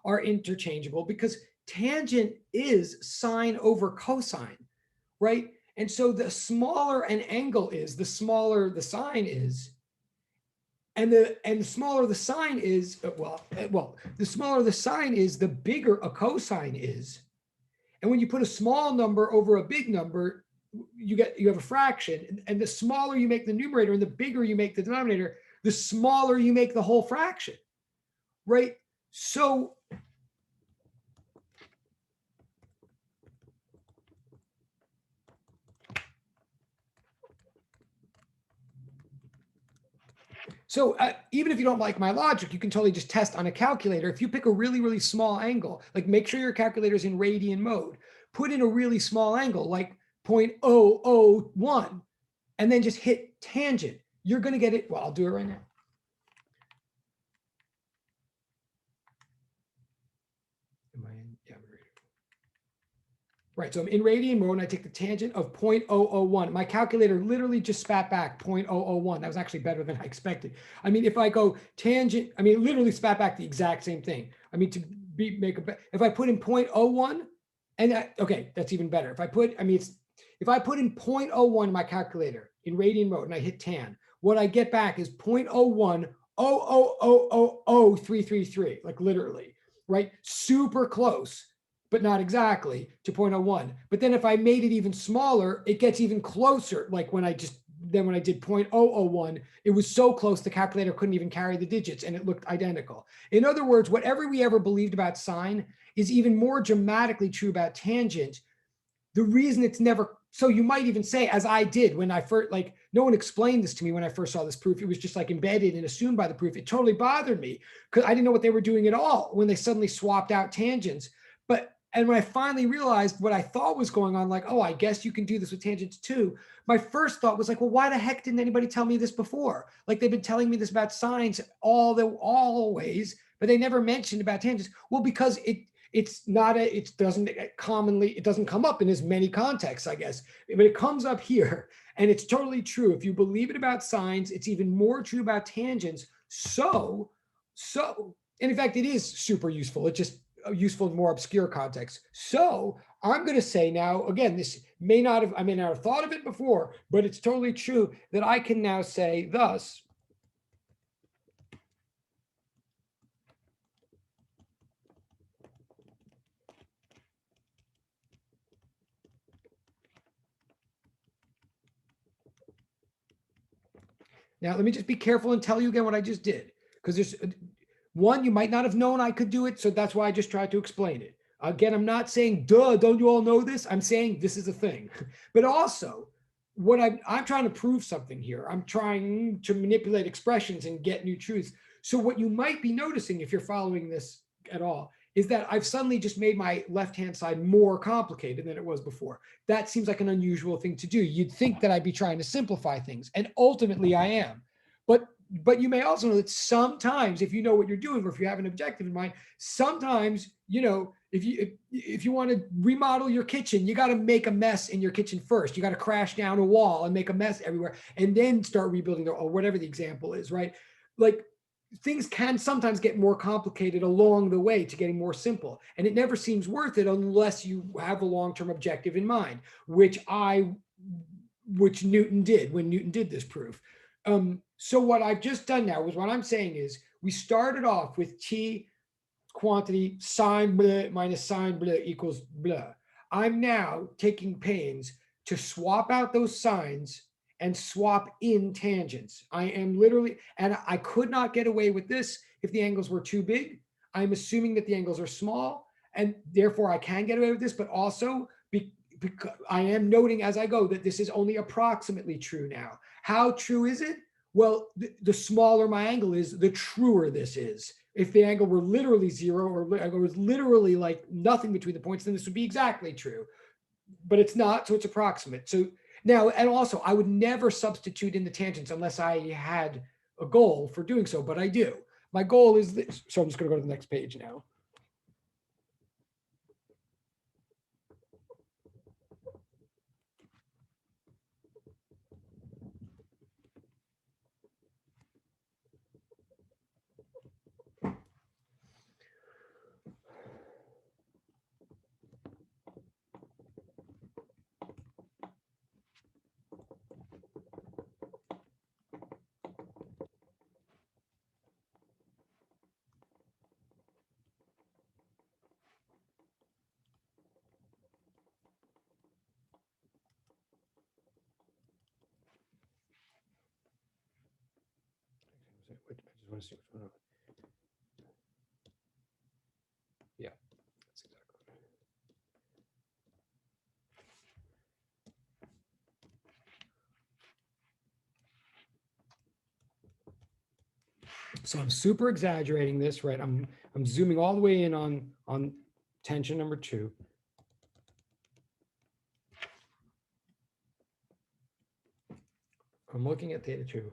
are interchangeable, because tangent is sine over cosine, right? And so the smaller an angle is, the smaller the sine is. And the smaller the sine is, the smaller the sine is, the bigger a cosine is. And when you put a small number over a big number, you have a fraction. And the smaller you make the numerator and the bigger you make the denominator, the smaller you make the whole fraction, right? So even if you don't like my logic, you can totally just test on a calculator. If you pick a really, really small angle, like make sure your calculator is in radian mode, put in a really small angle, like 0.001, and then just hit tangent. You're going to get it. Well, I'll do it right now. Am I in? Yeah, right. So I'm in radian mode and I take the tangent of 0.001. My calculator literally just spat back 0.001. That was actually better than I expected. I mean, if I go tangent, I mean, it literally spat back the exact same thing. I mean, if I put in 0.01, and okay, that's even better. If I put in 0.01 in my calculator in radian mode and I hit tan, what I get back is 0.0100000333, like literally, right? Super close, but not exactly to 0.01. But then if I made it even smaller, it gets even closer. Like when I did 0.001, it was so close the calculator couldn't even carry the digits and it looked identical. In other words, whatever we ever believed about sine is even more dramatically true about tangent. The reason it's never, so you might even say, as I did when I first, like, no one explained this to me when I first saw this proof. It was just like embedded and assumed by the proof. It totally bothered me because I didn't know what they were doing at all when they suddenly swapped out tangents. And when I finally realized what I thought was going on, like, oh, I guess you can do this with tangents too. My first thought was like, well, why the heck didn't anybody tell me this before? Like they've been telling me this about sines always, but they never mentioned about tangents. Well, because it doesn't come up in as many contexts, I guess, but it comes up here, and it's totally true. If you believe it about sines, it's even more true about tangents. And in fact, it is super useful. It's just useful in more obscure contexts. So I'm going to say now, again, I may not have thought of it before, but it's totally true that I can now say thus. Now, let me just be careful and tell you again what I just did, because there's one, you might not have known I could do it, so that's why I just tried to explain it. Again, I'm not saying, duh, don't you all know this? I'm saying this is a thing. But also, what I'm trying to prove something here. I'm trying to manipulate expressions and get new truths. So what you might be noticing, if you're following this at all, is that I've suddenly just made my left-hand side more complicated than it was before. That seems like an unusual thing to do. You'd think that I'd be trying to simplify things, and ultimately I am. But you may also know that sometimes, if you know what you're doing, or if you have an objective in mind, sometimes, if you want to remodel your kitchen, you got to make a mess in your kitchen first. You got to crash down a wall and make a mess everywhere, and then start rebuilding, or whatever the example is, right? Like things can sometimes get more complicated along the way to getting more simple, and it never seems worth it unless you have a long-term objective in mind, which Newton did when Newton did this proof. So what I've just done now is, what I'm saying is, we started off with T quantity sine blah minus sine blah equals blah. I'm now taking pains to swap out those signs and swap in tangents. I am literally, and I could not get away with this if the angles were too big. I'm assuming that the angles are small, and therefore I can get away with this, but also because I am noting as I go that this is only approximately true now. How true is it? Well, the smaller my angle is, the truer this is. If the angle were literally zero, or angle was literally like nothing between the points, then this would be exactly true. But it's not, so it's approximate. So now, and also, I would never substitute in the tangents unless I had a goal for doing so, but I do. My goal is this. So I'm just going to go to the next page now. I just want to see what's going on. Yeah, that's exactly. So I'm super exaggerating this, right? I'm zooming all the way in on tension number 2. I'm looking at theta 2.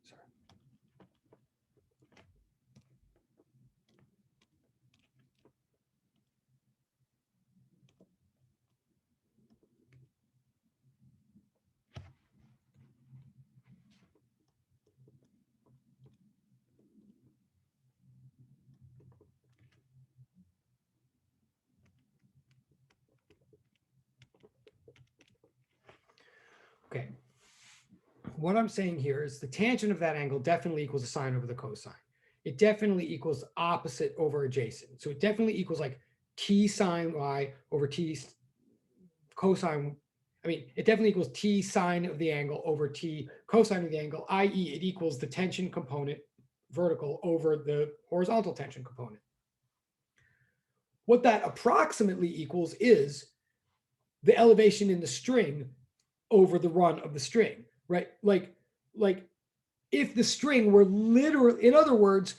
Sorry. Okay. What I'm saying here is the tangent of that angle definitely equals a sine over the cosine. It definitely equals opposite over adjacent. So it definitely equals like t sine y over t cosine. I mean, it definitely equals t sine of the angle over t cosine of the angle, i.e. it equals the tension component vertical over the horizontal tension component. What that approximately equals is the elevation in the string over the run of the string, right? Like if the string were literally, in other words,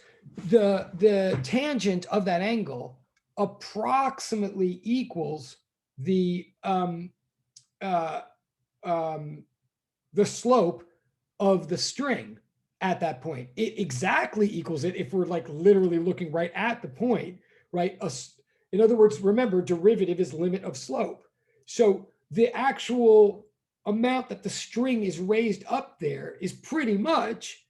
the tangent of that angle approximately equals the uh, the slope of the string at that point. It exactly equals it if we're like literally looking right at the point, right? In other words, remember, derivative is limit of slope. So the actual amount that the string is raised up there is pretty much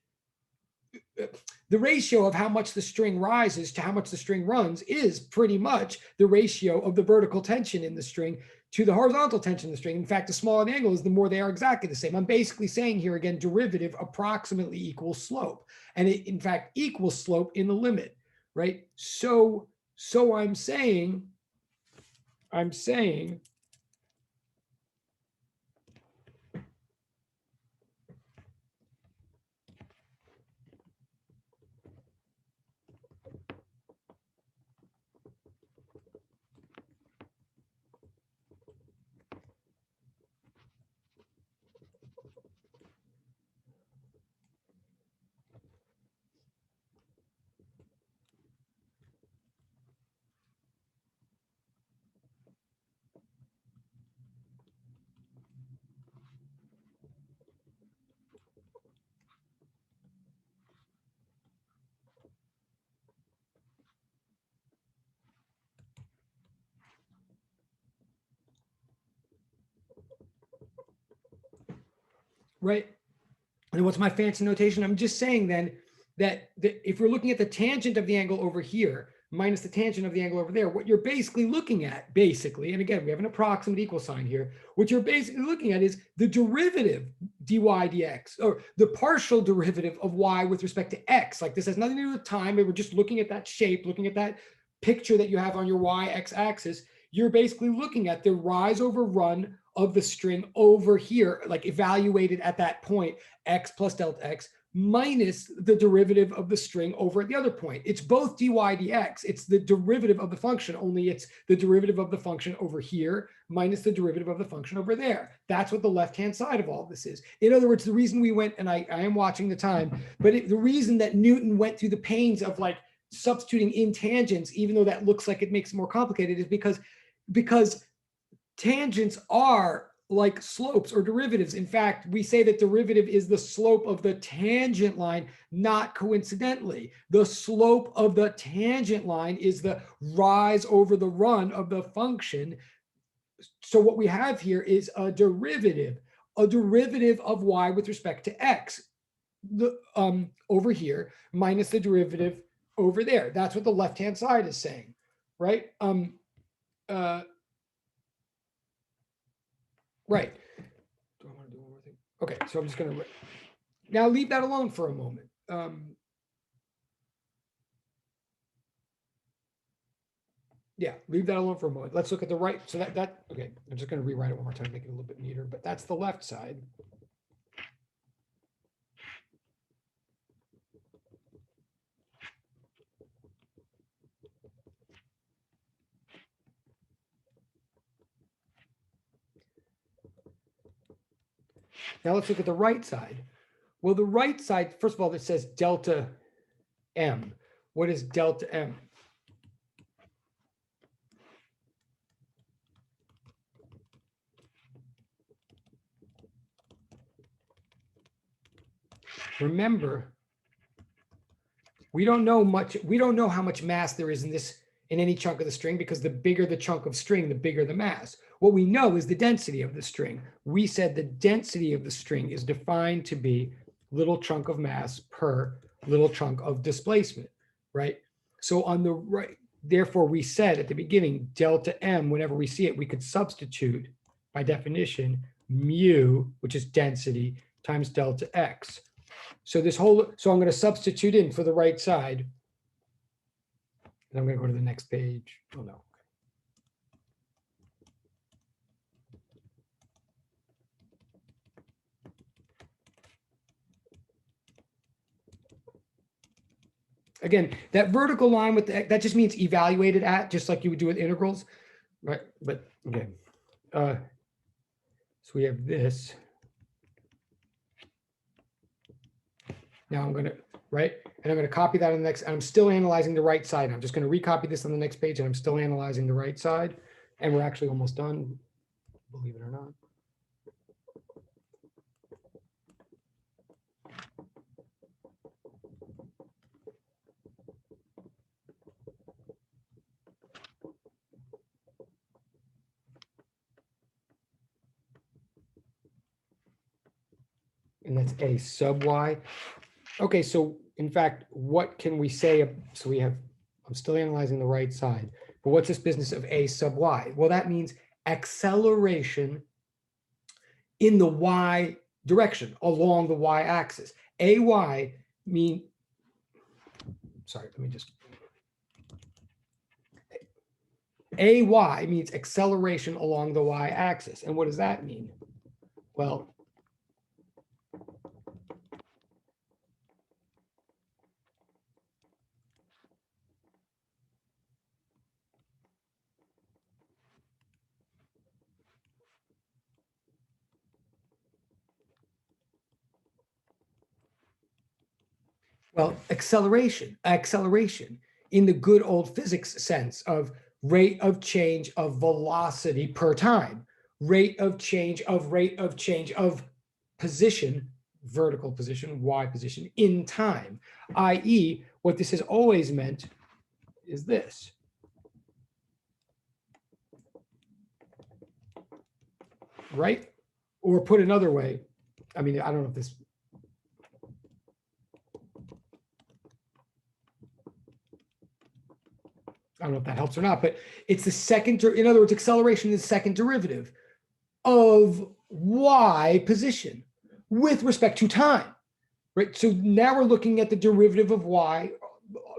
the ratio of how much the string rises to how much the string runs is pretty much the ratio of the vertical tension in the string to the horizontal tension in the string. In fact, the smaller the angle is, the more they are exactly the same. I'm basically saying here again, derivative approximately equals slope. And it in fact equals slope in the limit, right? So I'm saying right? And what's my fancy notation? I'm just saying then that if we're looking at the tangent of the angle over here minus the tangent of the angle over there, what you're basically looking at, basically, and again, we have an approximate equal sign here, what you're basically looking at is the derivative dy dx, or the partial derivative of y with respect to x. Like this has nothing to do with time. We're just looking at that shape, looking at that picture that you have on your y-x axis. You're basically looking at the rise over run of the string over here, like evaluated at that point, x plus delta x minus the derivative of the string over at the other point. It's both dy dx. It's the derivative of the function, only it's the derivative of the function over here minus the derivative of the function over there. That's what the left-hand side of all of this is. In other words, the reason we went, and I am watching the time, but the reason that Newton went through the pains of like substituting in tangents, even though that looks like it makes it more complicated, is because tangents are like slopes or derivatives. In fact, we say that derivative is the slope of the tangent line, not coincidentally. The slope of the tangent line is the rise over the run of the function. So what we have here is a derivative of y with respect to x, over here minus the derivative over there. That's what the left-hand side is saying, right? Right. Do I want to do one more thing? Okay, so I'm just going to now leave that alone for a moment. Yeah, leave that alone for a moment. Let's look at the right. So that okay, I'm just going to rewrite it one more time, make it a little bit neater, but that's the left side. Now let's look at the right side. Well, the right side, first of all, it says delta m. What is delta m? Remember, we don't know much. We don't know how much mass there is in any chunk of the string, because the bigger the chunk of string, the bigger the mass. What we know is the density of the string. We said the density of the string is defined to be little chunk of mass per little chunk of displacement, right? So on the right, therefore we said at the beginning, delta m, whenever we see it, we could substitute by definition mu, which is density, times delta x. So so I'm going to substitute in for the right side. And I'm going to go to the next page. Oh no. Again, that vertical line with that just means evaluated at, just like you would do with integrals, right? But okay. So we have this. Now I'm going to, right? And I'm going to copy that on the next, I'm still analyzing the right side. I'm just going to recopy this on the next page, and I'm still analyzing the right side. And we're actually almost done, believe it or not. And that's a sub y. Okay, so in fact, what can we say? So we have, I'm still analyzing the right side, but what's this business of a sub y? Well, that means acceleration in the y direction along the y axis. Ay mean, sorry, let me just, ay means acceleration along the y axis. And what does that mean? Well, acceleration in the good old physics sense of rate of change of velocity per time, rate of change of position, vertical position, y position in time, i.e. what this has always meant is this. Right? Or put another way, I mean, I don't know if this, I don't know if that helps or not, but it's the second, in other words, acceleration is the second derivative of y position with respect to time, right? So now we're looking at the derivative of y,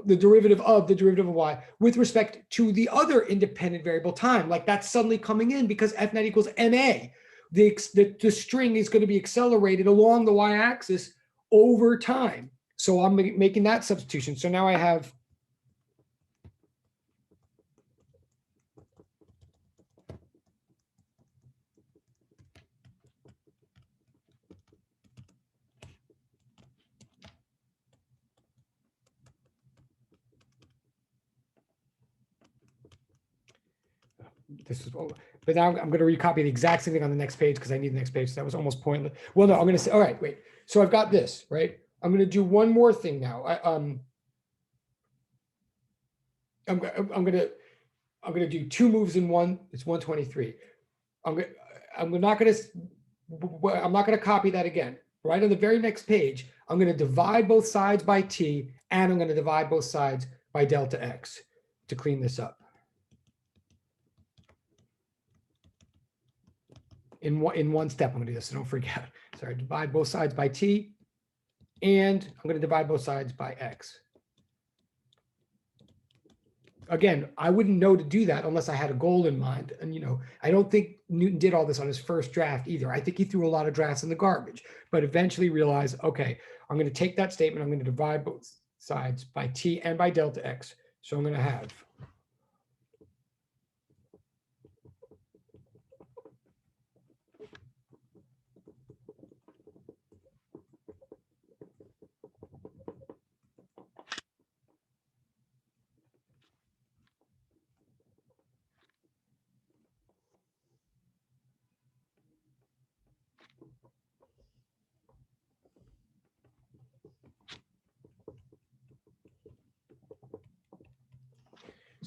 the derivative of y with respect to the other independent variable time. Like that's suddenly coming in because f net equals ma. The string is going to be accelerated along the y-axis over time. So I'm making that substitution. So now I have this is, but now I'm going to recopy the exact same thing on the next page because I need the next page. So that was almost pointless. Well, no, I'm going to say, all right, wait. So I've got this, right? I'm going to do one more thing now. I'm going to do two moves in one. It's 123. I'm not going to copy that again. Right on the very next page, I'm going to divide both sides by t, and I'm going to divide both sides by delta x to clean this up. In one step, I'm going to do this, so don't freak out. Sorry, divide both sides by t, and I'm going to divide both sides by x. Again, I wouldn't know to do that unless I had a goal in mind. And, I don't think Newton did all this on his first draft either. I think he threw a lot of drafts in the garbage, but eventually realized, okay, I'm going to take that statement. I'm going to divide both sides by t and by delta x. So I'm going to have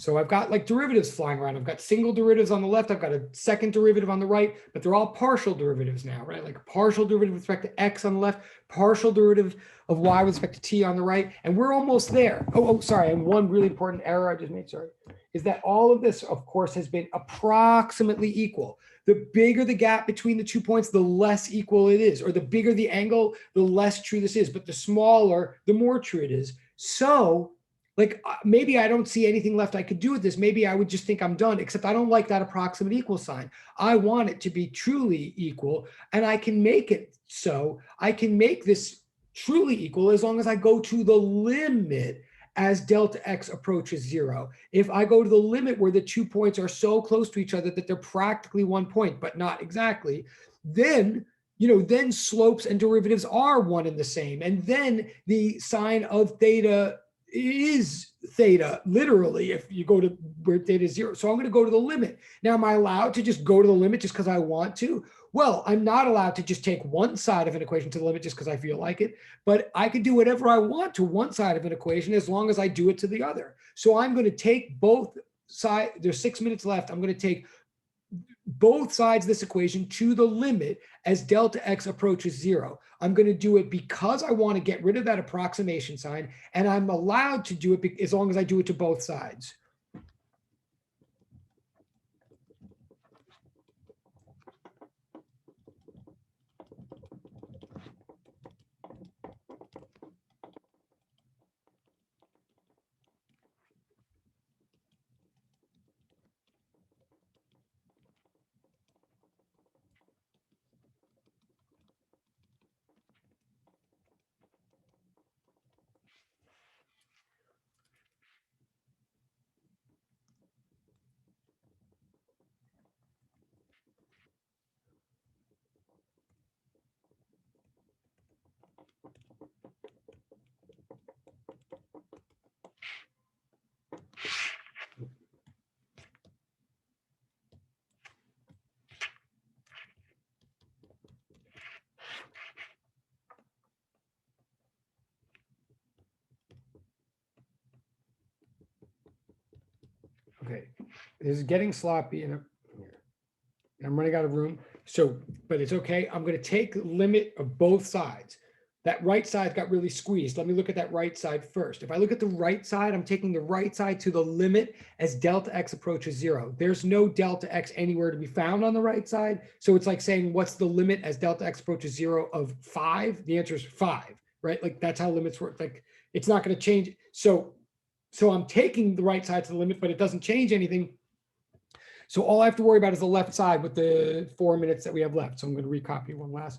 So I've got like derivatives flying around. I've got single derivatives on the left. I've got a second derivative on the right, but they're all partial derivatives now, right? Like partial derivative with respect to x on the left, partial derivative of y with respect to t on the right. And we're almost there. Oh, sorry. And one really important error I just made, sorry, is that all of this, of course, has been approximately equal. The bigger the gap between the 2 points, the less equal it is, or the bigger the angle, the less true this is, but the smaller, the more true it is. So like maybe I don't see anything left I could do with this. Maybe I would just think I'm done, except I don't like that approximate equal sign. I want it to be truly equal, and I can make it so. I can make this truly equal as long as I go to the limit as delta x approaches 0. If I go to the limit where the 2 points are so close to each other that they're practically 1 point, but not exactly, then then slopes and derivatives are one and the same. And then the sign of theta is theta, literally, if you go to where theta is 0. So I'm going to go to the limit. Now, am I allowed to just go to the limit just because I want to? Well, I'm not allowed to just take one side of an equation to the limit just because I feel like it, but I can do whatever I want to one side of an equation as long as I do it to the other. So I'm going to take both sides. There's 6 minutes left. I'm going to take both sides of this equation to the limit as delta x approaches 0. I'm going to do it because I want to get rid of that approximation sign, and I'm allowed to do it as long as I do it to both sides. Okay, this is getting sloppy, and I'm running out of room. So, but it's okay. I'm going to take the limit of both sides. That right side got really squeezed. Let me look at that right side first. If I look at the right side, I'm taking the right side to the limit as delta x approaches 0. There's no delta x anywhere to be found on the right side. So it's like saying, what's the limit as delta x approaches 0 of 5? The answer is 5, right? Like that's how limits work. Like it's not going to change. So I'm taking the right side to the limit, but it doesn't change anything. So all I have to worry about is the left side with the 4 minutes that we have left. So I'm going to recopy one last.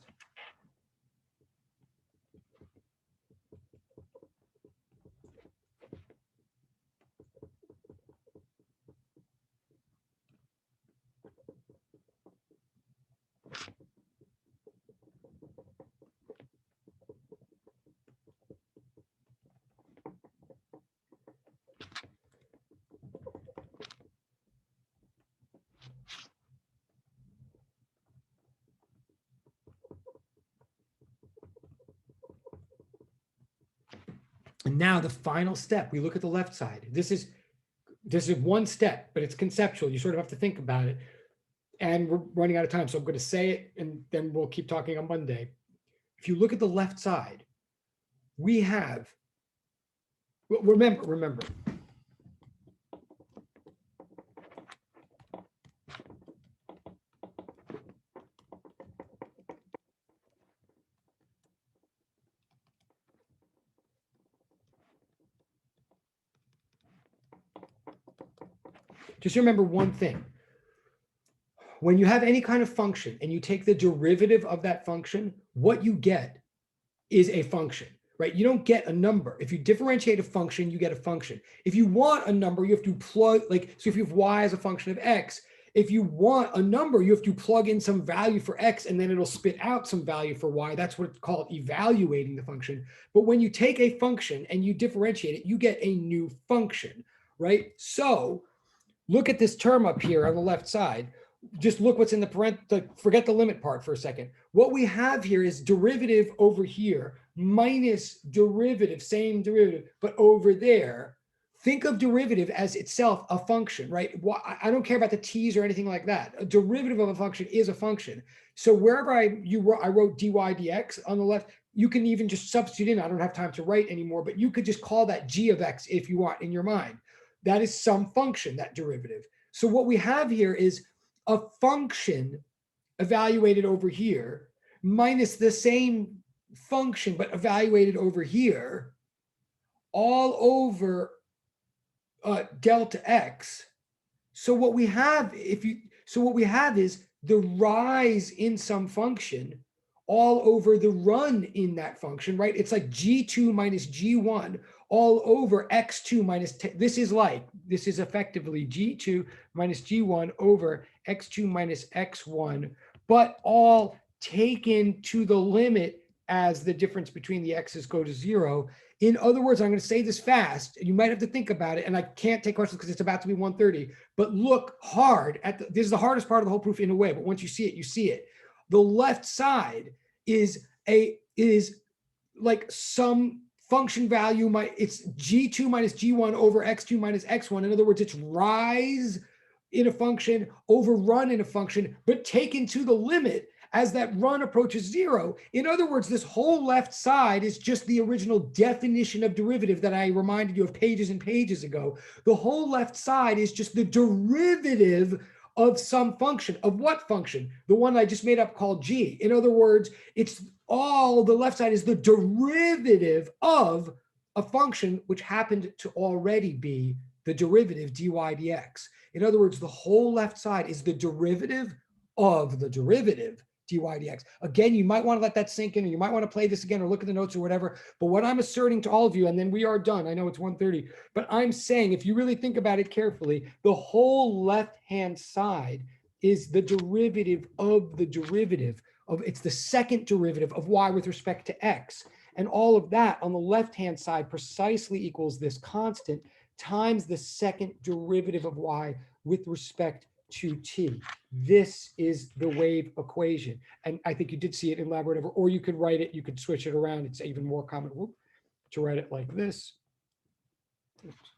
And now the final step, we look at the left side. This is one step, but it's conceptual. You sort of have to think about it. And we're running out of time, so I'm going to say it, and then we'll keep talking on Monday. If you look at the left side, we have, well, remember, just remember one thing. When you have any kind of function and you take the derivative of that function, what you get is a function, right? You don't get a number. If you differentiate a function, you get a function. If you want a number, you have to plug, like, so if you have y as a function of x, if you want a number, you have to plug in some value for x and then it'll spit out some value for y. That's what it's called, evaluating the function. But when you take a function and you differentiate it, you get a new function, right? So look at this term up here on the left side. Just look what's in the parentheses, forget the limit part for a second. What we have here is derivative over here minus derivative, same derivative, but over there. Think of derivative as itself a function, right? I don't care about the t's or anything like that. A derivative of a function is a function. So wherever I wrote dy dx on the left, you can even just substitute in. I don't have time to write anymore, but you could just call that g of x if you want in your mind. That is some function, that derivative. So what we have here is a function evaluated over here minus the same function but evaluated over here all over delta x. So what we have, what we have is the rise in some function all over the run in that function, right? It's like g2 minus g1 all over x2 minus, this is effectively g2 minus g1 over x2 minus x1, but all taken to the limit as the difference between the x's go to 0. In other words, I'm going to say this fast. You might have to think about it, and I can't take questions because it's about to be 1:30, but look hard at this is the hardest part of the whole proof in a way, but once you see it, you see it. The left side is like some function value, it's g2 minus g1 over x2 minus x1. In other words, it's rise in a function over run in a function, but taken to the limit as that run approaches 0. In other words, this whole left side is just the original definition of derivative that I reminded you of pages and pages ago. The whole left side is just the derivative of some function. Of what function? The one I just made up called g. In other words, it's all the left side is the derivative of a function which happened to already be the derivative dy dx. In other words, the whole left side is the derivative of the derivative dy dx. Again, you might want to let that sink in, or you might want to play this again or look at the notes or whatever. But what I'm asserting to all of you, and then we are done. I know it's 1:30, but I'm saying, if you really think about it carefully, the whole left-hand side is the derivative of the derivative of, it's the second derivative of y with respect to x. And all of that on the left-hand side precisely equals this constant times the second derivative of y with respect to t. This is the wave equation. And I think you did see it in Laboratory, or you could write it, you could switch it around. It's even more common to write it like this. Oops.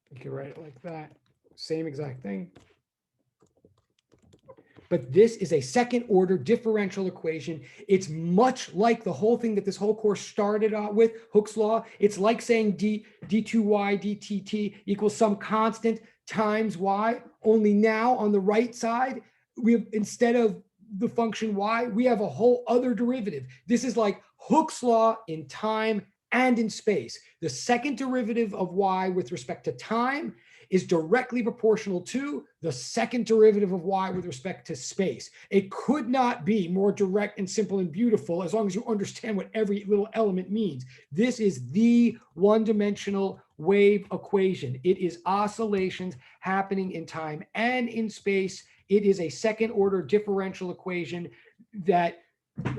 You could write it like that. Same exact thing. But this is a second order differential equation. It's much like the whole thing that this whole course started out with, Hooke's law. It's like saying d2y dtt equals some constant times y, only now on the right side, we have, instead of the function y, we have a whole other derivative. This is like Hooke's law in time and in space. The second derivative of y with respect to time is directly proportional to the second derivative of y with respect to space. It could not be more direct and simple and beautiful as long as you understand what every little element means. This is the one-dimensional wave equation. It is oscillations happening in time and in space. It is a second order differential equation that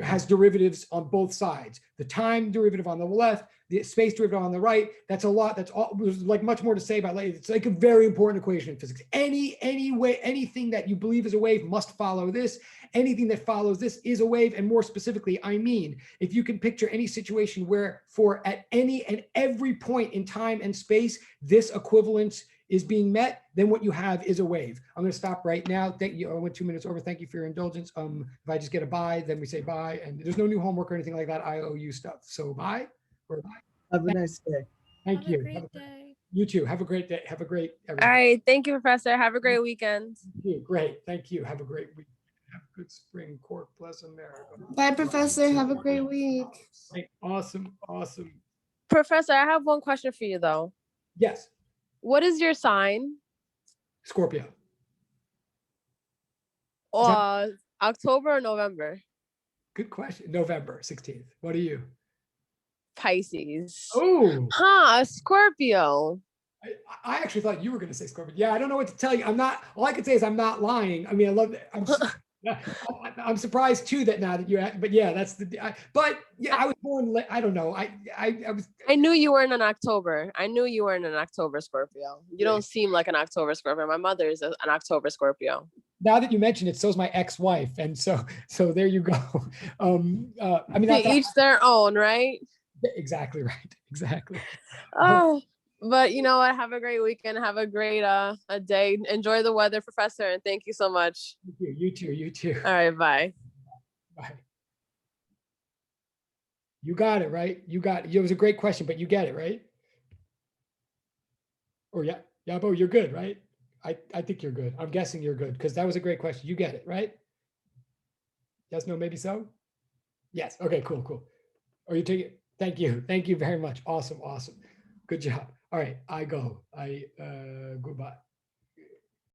has derivatives on both sides. The time derivative on the left, the space derivative on the right. That's a lot. That's all. There's like much more to say about it. It's like a very important equation in physics. Anything that you believe is a wave must follow this. Anything that follows this is a wave. And more specifically, I mean, if you can picture any situation where for at any and every point in time and space, this equivalence is being met, then what you have is a wave. I'm going to stop right now. Thank you. I went 2 minutes over. Thank you for your indulgence. If I just get a bye, then we say bye. And there's no new homework or anything like that. I owe you stuff. So bye or bye. Have a nice day. Thank you. Have a great day. You too. Have a great day. Have a great All everything. right. Thank you, Professor. Have a great weekend. Thank you. Great. Thank you. Have a great week. Have a good spring. Court bless America. Bye, Professor. Have a great week. Awesome. Awesome. Professor, I have one question for you, though. Yes. What is your sign? Scorpio. October or November? Good question. November 16th. What are you? Pisces. Oh. Huh, a Scorpio. I actually thought you were going to say Scorpio. Yeah, I don't know what to tell you. I'm not. All I can say is I'm not lying. I mean, I love it. I'm surprised too that now that you. But yeah, that's the. But yeah, I was born. I don't know. I was. I knew you weren't an October. I knew you weren't an October Scorpio. You don't seem like an October Scorpio. My mother is an October Scorpio. Now that you mention it, so's my ex-wife, and so there you go. I mean, To each their own, right? Exactly right. Exactly. Oh. But you know what? Have a great weekend. Have a great a day. Enjoy the weather, Professor, and thank you so much. Thank you. You too. You too. All right, bye. Bye. You got it, right? You got it. It was a great question, but you get it, right? Or yeah, Yabo, you're good, right? I think you're good. I'm guessing you're good because that was a great question. You get it, right? Yes, no, maybe so. Yes. Okay, cool, cool. Or you take it. Thank you. Thank you very much. Awesome, awesome. Good job. All right, I go. Goodbye.